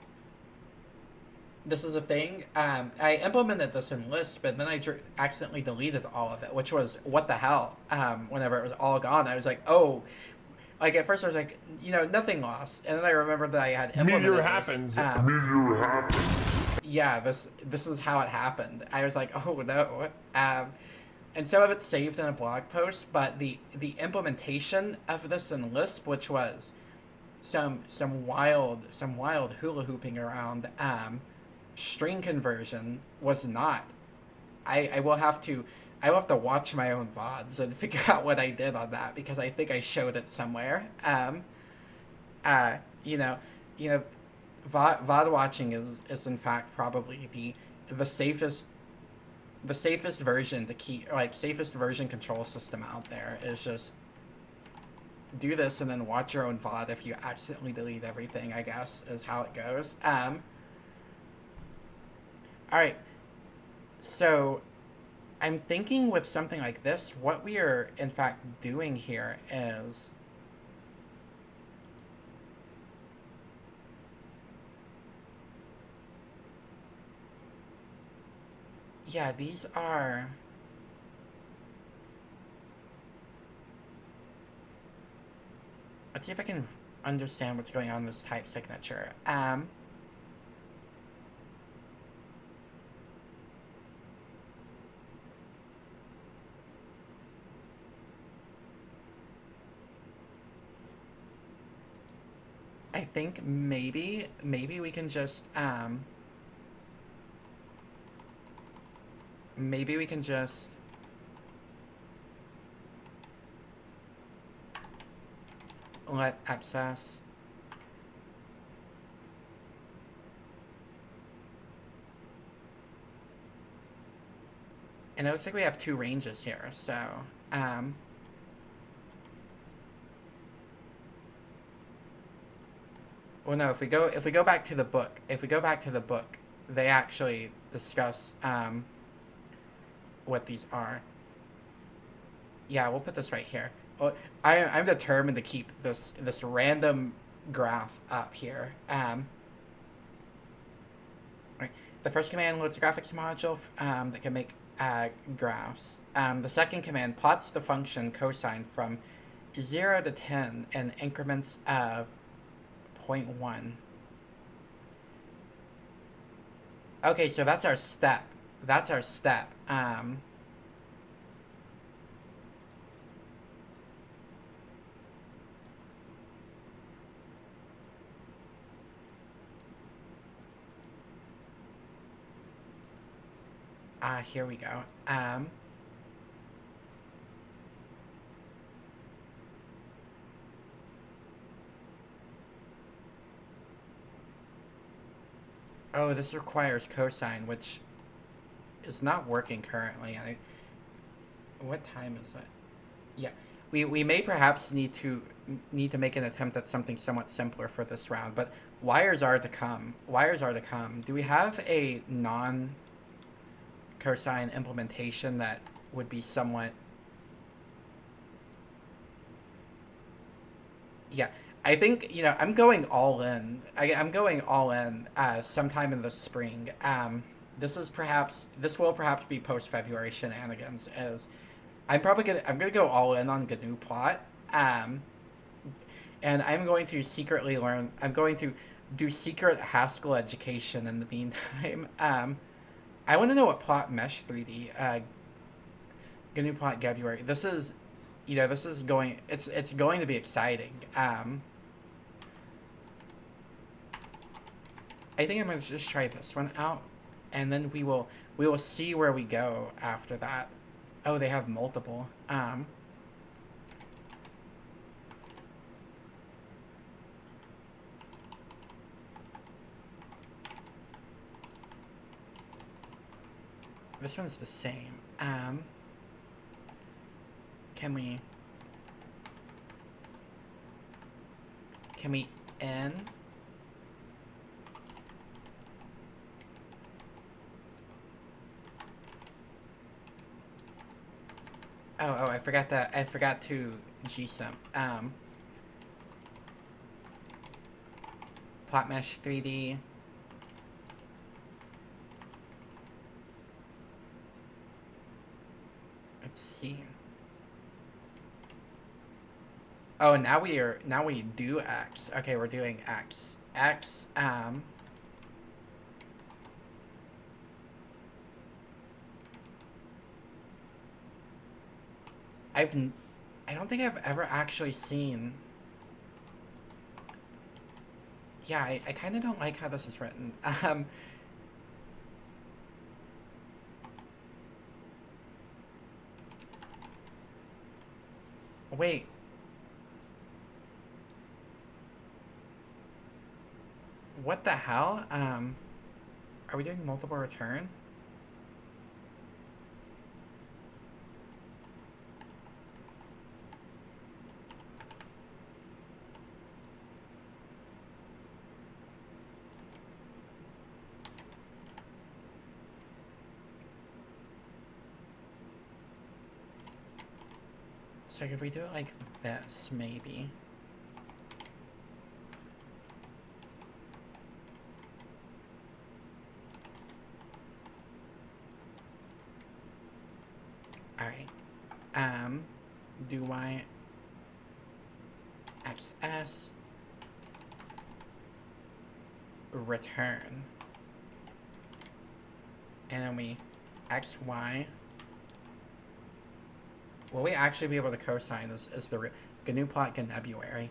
Speaker 1: a thing. I implemented this in Lisp, but then I accidentally deleted all of it, which was what the hell. Whenever it was all gone, I was like, oh, like at first I was like, nothing lost, and then I remembered that I had implemented
Speaker 2: Meteor
Speaker 1: this.
Speaker 2: happens.
Speaker 3: Meteor happens.
Speaker 1: Yeah, this is how it happened. I was like, oh no. And some of it's saved in a blog post, but the implementation of this in Lisp, which was some wild hula hooping around, string conversion, was not. I will have to watch my own VODs and figure out what I did on that, because I think I showed it somewhere. VOD watching is in fact probably the safest version safest version control system out there. Is just do this and then watch your own VOD if you accidentally delete everything, I guess, is how it goes. Alright. So I'm thinking with something like this, what we are in fact doing here is yeah, these are let's see if I can understand what's going on in this type signature. I think maybe we can just maybe we can just let access and it looks like we have two ranges here, so um well no, if we go back to the book, they actually discuss what these are. Yeah, we'll put this right here. Well, I'm determined to keep this random graph up here. Right. The first command loads a graphics module that can make graphs. The second command plots the function cosine from 0 to 10 in increments of 0.1. Okay, so that's our step. That's our step. Here we go. Oh, this requires cosine, which is not working currently. What time is it? Yeah, we may perhaps need to make an attempt at something somewhat simpler for this round, but wires are to come. Wires are to come. Do we have a non cosine implementation that would be somewhat? Yeah, I think I'm going all in. I'm going all in sometime in the spring. This will perhaps be post February shenanigans. As I'm gonna go all in on GNU plot. And I'm going to secretly learn. I'm going to do secret Haskell education in the meantime. I want to know what plot mesh 3D. GNU plot February. This is going. It's going to be exciting. I think I'm gonna just try this one out, and then we will see where we go after that. Oh, they have multiple. This one's the same. Can we end? Oh, I forgot that. I forgot to gsym. Plot mesh 3D. Let's see. Oh, now we do X. Okay, we're doing X. X. I don't think I've ever actually seen. Yeah, I kind of don't like how this is written. Wait. What the hell? Are we doing multiple return? So if we do it like this, maybe. Alright. Do I XS return, and then we XY. Will we actually be able to cosine is the GNU plot Gnebuary?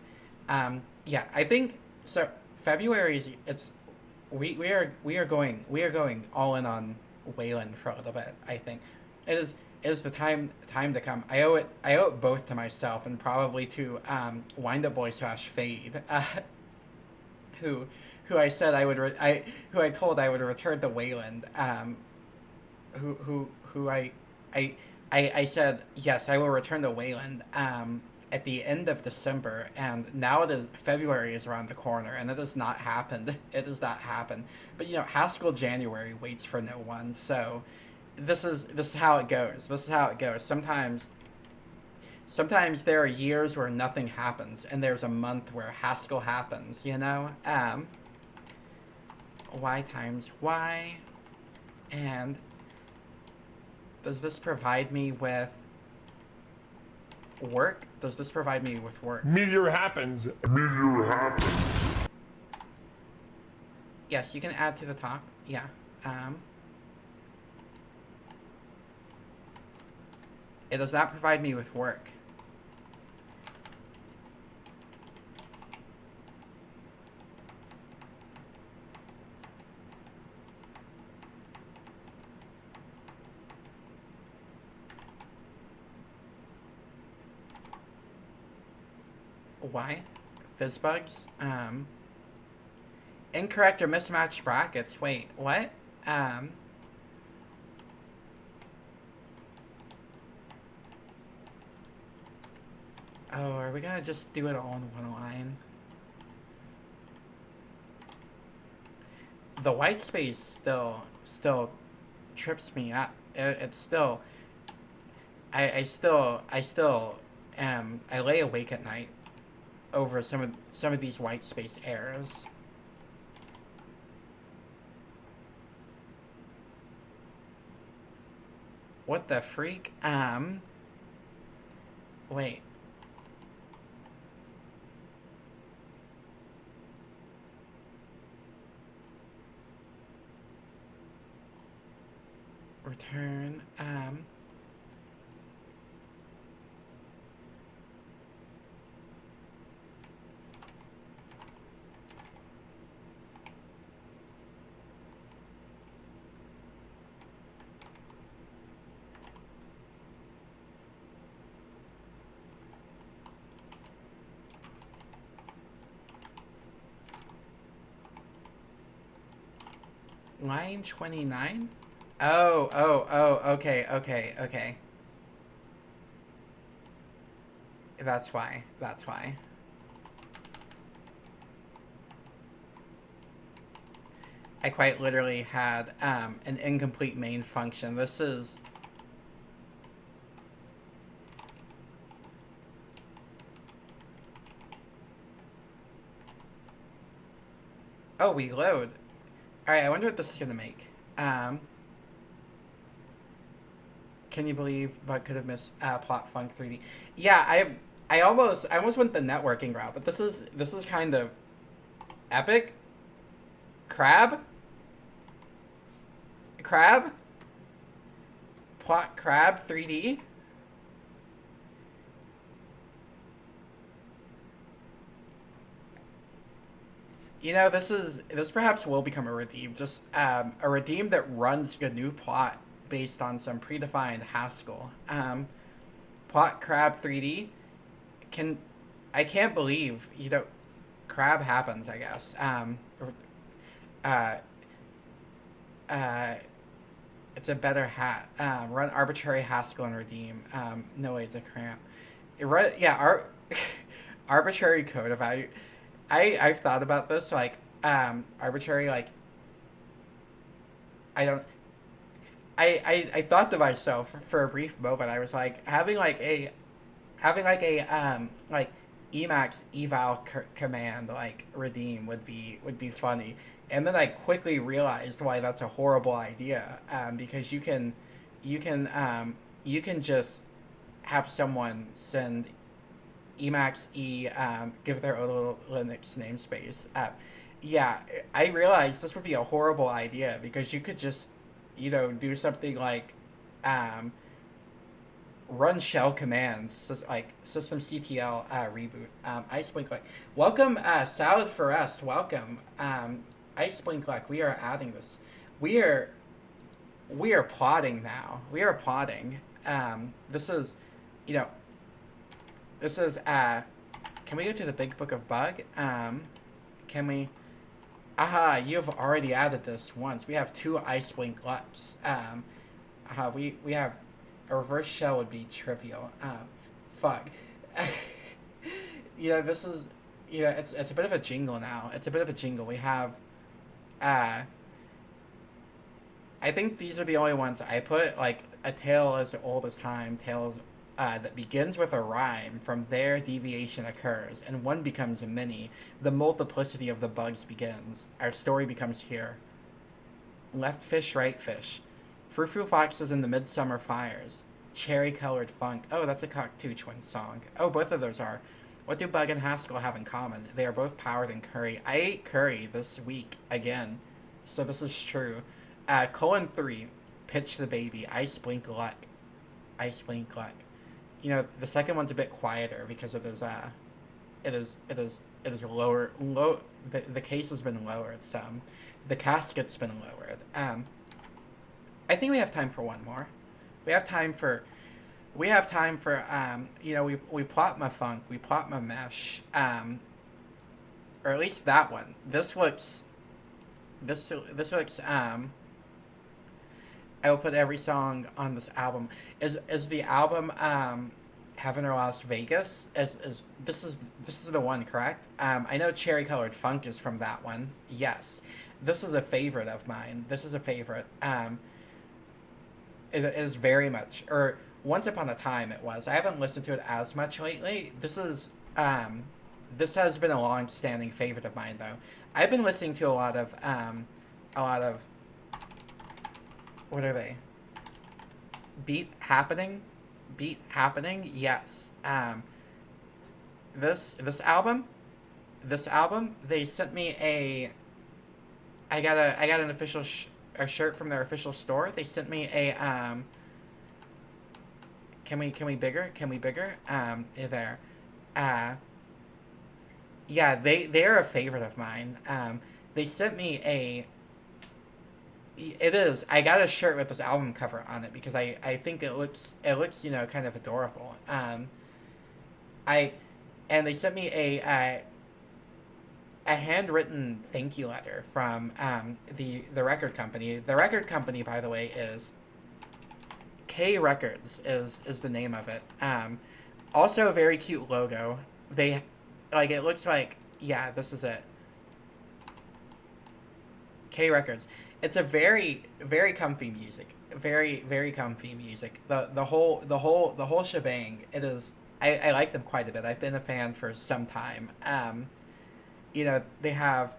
Speaker 1: Yeah, I think so. February is we are going all in on Wayland for a little bit. I think it is the time to come. I owe it both to myself and probably to Wind Up Boy / Fade, who I said I would who I told I would return to Wayland. Who I said yes, I will return to Wayland at the end of December, and now February is around the corner, and it has not happened. It has not happened. But Haskell January waits for no one. So this is how it goes. This is how it goes. Sometimes there are years where nothing happens, and there's a month where Haskell happens. Y times Y, and does this provide me with work? Does this provide me with work?
Speaker 2: Meteor happens. Meteor happens.
Speaker 1: Yes, you can add to the top. Yeah. It does not provide me with work. Why? Fizzbugs? Incorrect or mismatched brackets. Wait, what? Oh, are we gonna just do it all in one line? The white space still trips me up. It's still I still I lay awake at night over some of these white space errors. What the freak? Wait. Return, line 29? Oh, okay. That's why. I quite literally had an incomplete main function. This is... Oh, we load. Alright, I wonder what this is gonna make. Can you believe Bug could have missed plot funk 3D? Yeah, I almost went the networking route, but this is kind of epic. Crab? Plot crab 3D? This perhaps will become a redeem. Just a redeem that runs GNU plot based on some predefined Haskell. Plot crab 3D. I can't believe crab happens. I guess. It's a better hat. Run arbitrary Haskell and redeem. No way to cramp. Arbitrary code evaluate. I've thought about this, like, arbitrary, like, I thought to myself for a brief moment, I was like, having having like a like Emacs eval command like redeem would be funny. And then I quickly realized why that's a horrible idea, because you can you can just have someone send Emacs give their own little Linux namespace. Yeah, I realized this would be a horrible idea because you could just, do something like um, run shell commands, like systemctl reboot. Iceblink like welcome, salad for rest. Welcome, Iceblink like we are adding this. We are we are plotting now. We are plotting. This is, you know, this is. Can we go to the big book of bug? Can we? Aha! You have already added this once. We have two Iceblink leps. We have a reverse shell would be trivial. Fuck. This is. It's a bit of a jingle now. It's a bit of a jingle. We have. Uh, I think these are the only ones I put. Like, a tale as old as time, tales that begins with a rhyme. From there, deviation occurs, and one becomes a many. The multiplicity of the bugs begins. Our story becomes here. Left fish, right fish. Frou-frou foxes in the midsummer fires. Cherry-colored funk. Oh, that's a Cockatoo Twins song. Oh, both of those are. What do Bug and Haskell have in common? They are both powered in curry. I ate curry this week, again. So this is true. Colon 3, pitch the baby. Ice blink luck. Ice blink luck. The second one's a bit quieter because it is low. The case has been lowered some. The casket's been lowered. I think we have time for one more. We have time for. We plot my funk. We plot my mesh. Or at least that one. This looks. I will put every song on this album. Is the album Heaven or Las Vegas? This is the one, correct? I know Cherry Colored Funk is from that one. Yes, this is a favorite of mine. This is a favorite. It is very much, or once upon a time it was. I haven't listened to it as much lately. This has been a long-standing favorite of mine though. I've been listening to a lot of what are they? Beat happening, yes. This album, they sent me a. I got an official a shirt from their official store. They sent me a Can we bigger? There. Yeah, they're a favorite of mine. They sent me a. It is. I got a shirt with this album cover on it because I think it looks kind of adorable. And they sent me a handwritten thank you letter from the record company. The record company, by the way, is K Records is the name of it. Also a very cute logo. They it looks like, yeah, this is it. K Records. It's a very, very comfy music. Very, very comfy music. The whole shebang. It is. I like them quite a bit. I've been a fan for some time. They have.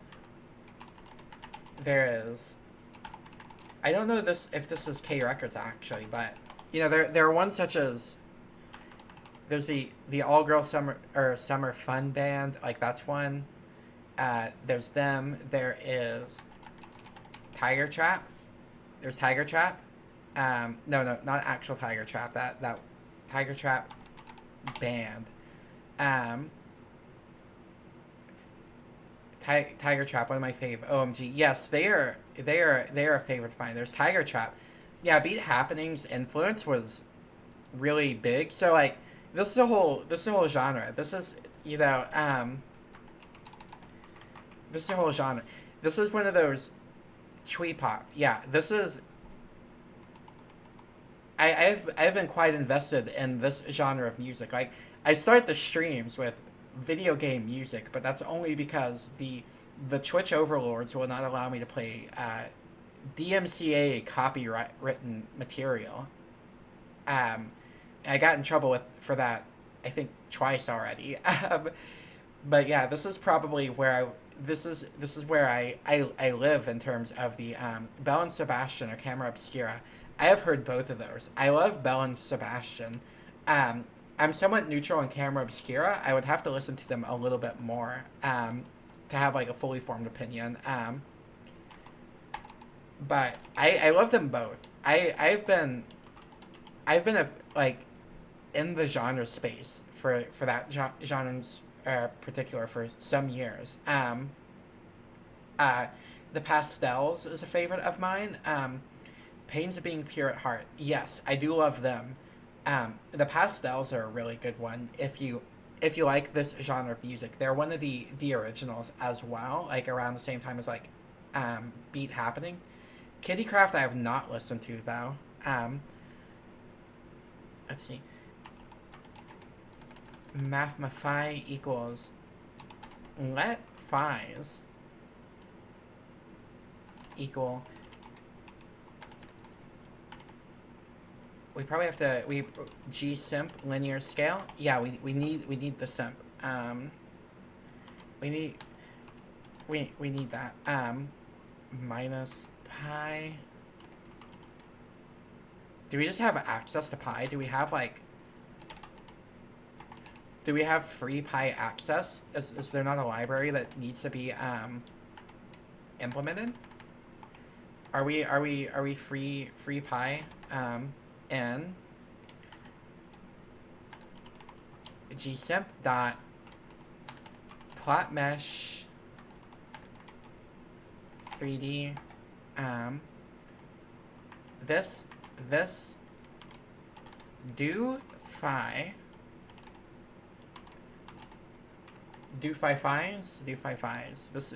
Speaker 1: There is. I don't know if this is K Records actually, but there are ones such as. There's the all girl summer fun band, like that's one. There's them. There is Tiger Trap. There's Tiger Trap. No, not actual Tiger Trap. That Tiger Trap band. Tiger Trap, one of my fave. OMG, yes, they are a favorite of mine. There's Tiger Trap. Yeah, Beat Happening's influence was really big. So this is a whole genre. This is this is a whole genre. This is one of those twee pop. Yeah, this is. I've been quite invested in this genre of music. I start the streams with video game music, but that's only because the Twitch overlords will not allow me to play DMCA copyright written material. I got in trouble for that I think twice already. But yeah, this is probably where this is where I live in terms of the Belle and Sebastian or Camera Obscura. I have heard both of those. I love Belle and Sebastian. Um, I'm somewhat neutral on Camera Obscura. I would have to listen to them a little bit more to have like a fully formed opinion. But I love them both. I've been like in the genre space for that genre's particular for some years. Uh, the Pastels is a favorite of mine. Pains of Being Pure at Heart. Yes, I do love them. The Pastels are a really good one. If you like this genre of music, they're one of the originals as well. Like around the same time as like Beat Happening. Kittycraft I have not listened to though. Let's see. Mathmafy equals let phi's equal. We probably have to G simp linear scale. Yeah, we need the simp. We need we need that. Minus pi. Do we just have access to pi? Do we have like do we have free pi access? Is there not a library that needs to be implemented? Are we free pi in gsimp dot plot mesh 3D this do phi phis. This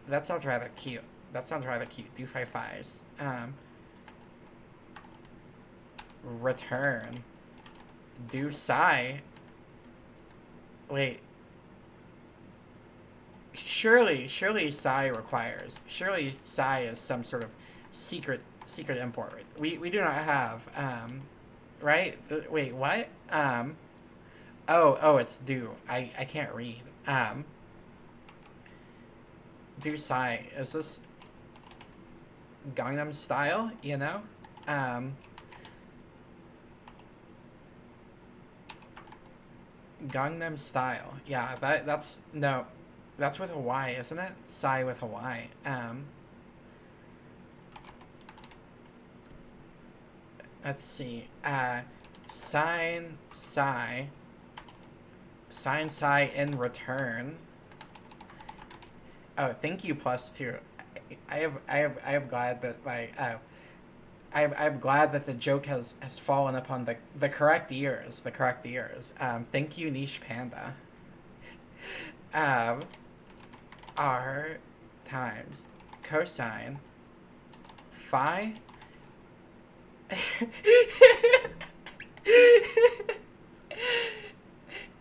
Speaker 1: that sounds rather cute. Do phi phis. Return do psi. Wait. Surely psi requires. Surely psi is some sort of secret import. We do not have right? Wait, what? Oh, it's do. I can't read. Do psi. Is this Gangnam Style? You know? Gangnam Style. Yeah, that's no. That's with a Y, isn't it? Psi with a Y. Let's see. Sign psi in return. Oh, thank you +2. I am glad that my I'm glad that the joke has fallen upon the correct ears. Thank you, Niche Panda. R times cosine phi.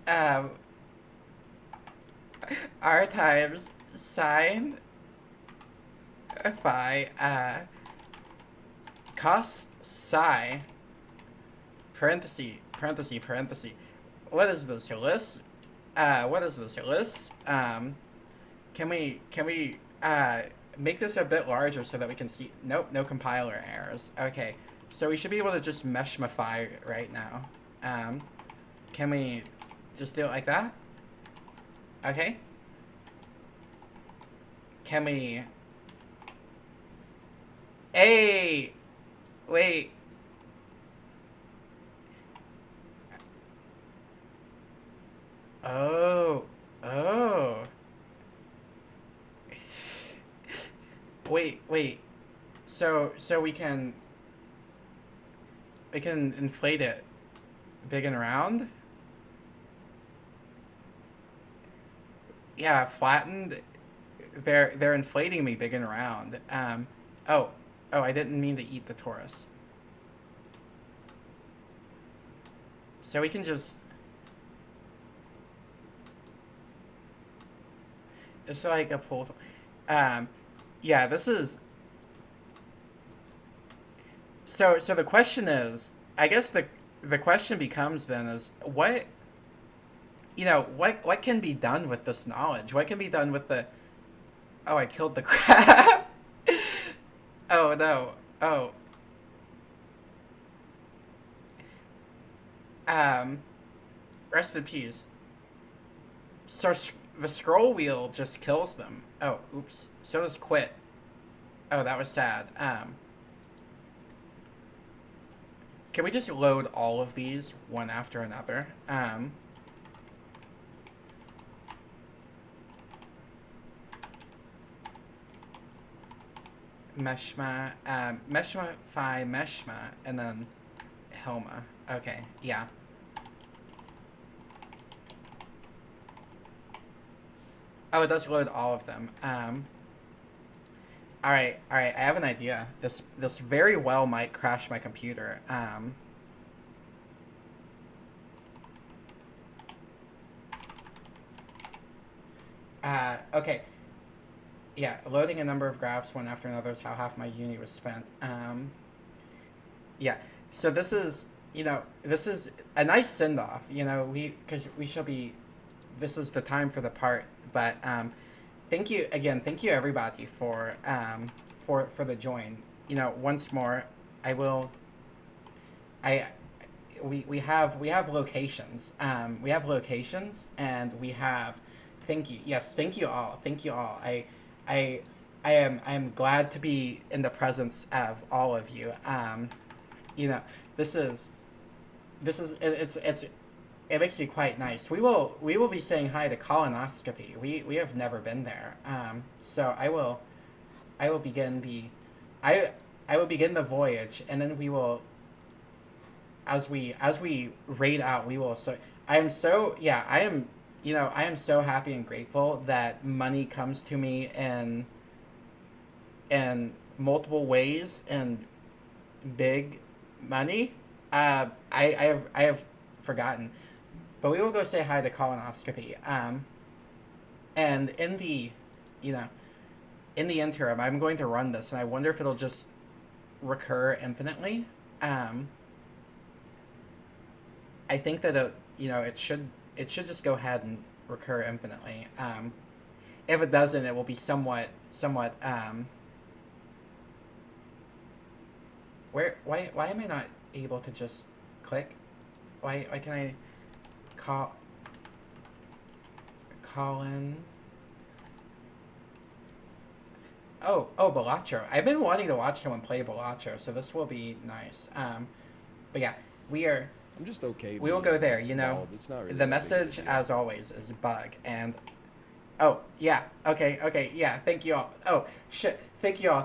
Speaker 1: um, R times sine phi cos psi parenthesis. What is this list? Can we make this a bit larger so that we can see? Nope, no compiler errors. Okay, so we should be able to just meshify right now. Can we just do it like that? Okay. Can we? Hey, wait. Oh. Wait. So we can inflate it big and round? Yeah, flattened. They're inflating me big and round. Oh, I didn't mean to eat the torus. So we can just. It's like a pull. Yeah, this is. So the question is, I guess the question becomes then is what you know, what can be done with this knowledge? What can be done with the... Oh, I killed the crab. Oh, no. Oh. Um, rest in peace. So the scroll wheel just kills them. Oh, oops. So does quit. Oh, that was sad. Can we just load all of these one after another? Meshma, Meshma, Phi, Meshma, and then Helma. Okay, yeah. Oh, it does load all of them. All right. I have an idea. This very well might crash my computer. Okay. Yeah, loading a number of graphs one after another is how half my uni was spent. Yeah. So this is, this is a nice send off. Because we shall be. This is the time for the part, but thank you again. Thank you everybody for the join. Once more, I will. We have locations. We have locations, and we have. Thank you. Yes, thank you all. Thank you all. I am glad to be in the presence of all of you. This is it makes me quite nice. We will be saying hi to colonoscopy. We have never been there. So I will begin I will begin the voyage, and then we will, as we raid out, we will. So I am so yeah I am I am so happy and grateful that money comes to me in multiple ways, and big money. I have forgotten, but we will go say hi to colonoscopy. And in the interim, I'm going to run this, and I wonder if it'll just recur infinitely. I think that it should just go ahead and recur infinitely. If it doesn't, it will be somewhat. Why am I not able to just click? Why can I call in? Oh, Balacho. I've been wanting to watch someone play Balacho, so this will be nice. But yeah,
Speaker 3: I'm just okay.
Speaker 1: we will go there.
Speaker 3: It's not really
Speaker 1: The
Speaker 3: that big of a
Speaker 1: message,
Speaker 3: deal.
Speaker 1: as always, is bug. And oh yeah, okay, yeah. Thank you all. Oh shit, thank you all.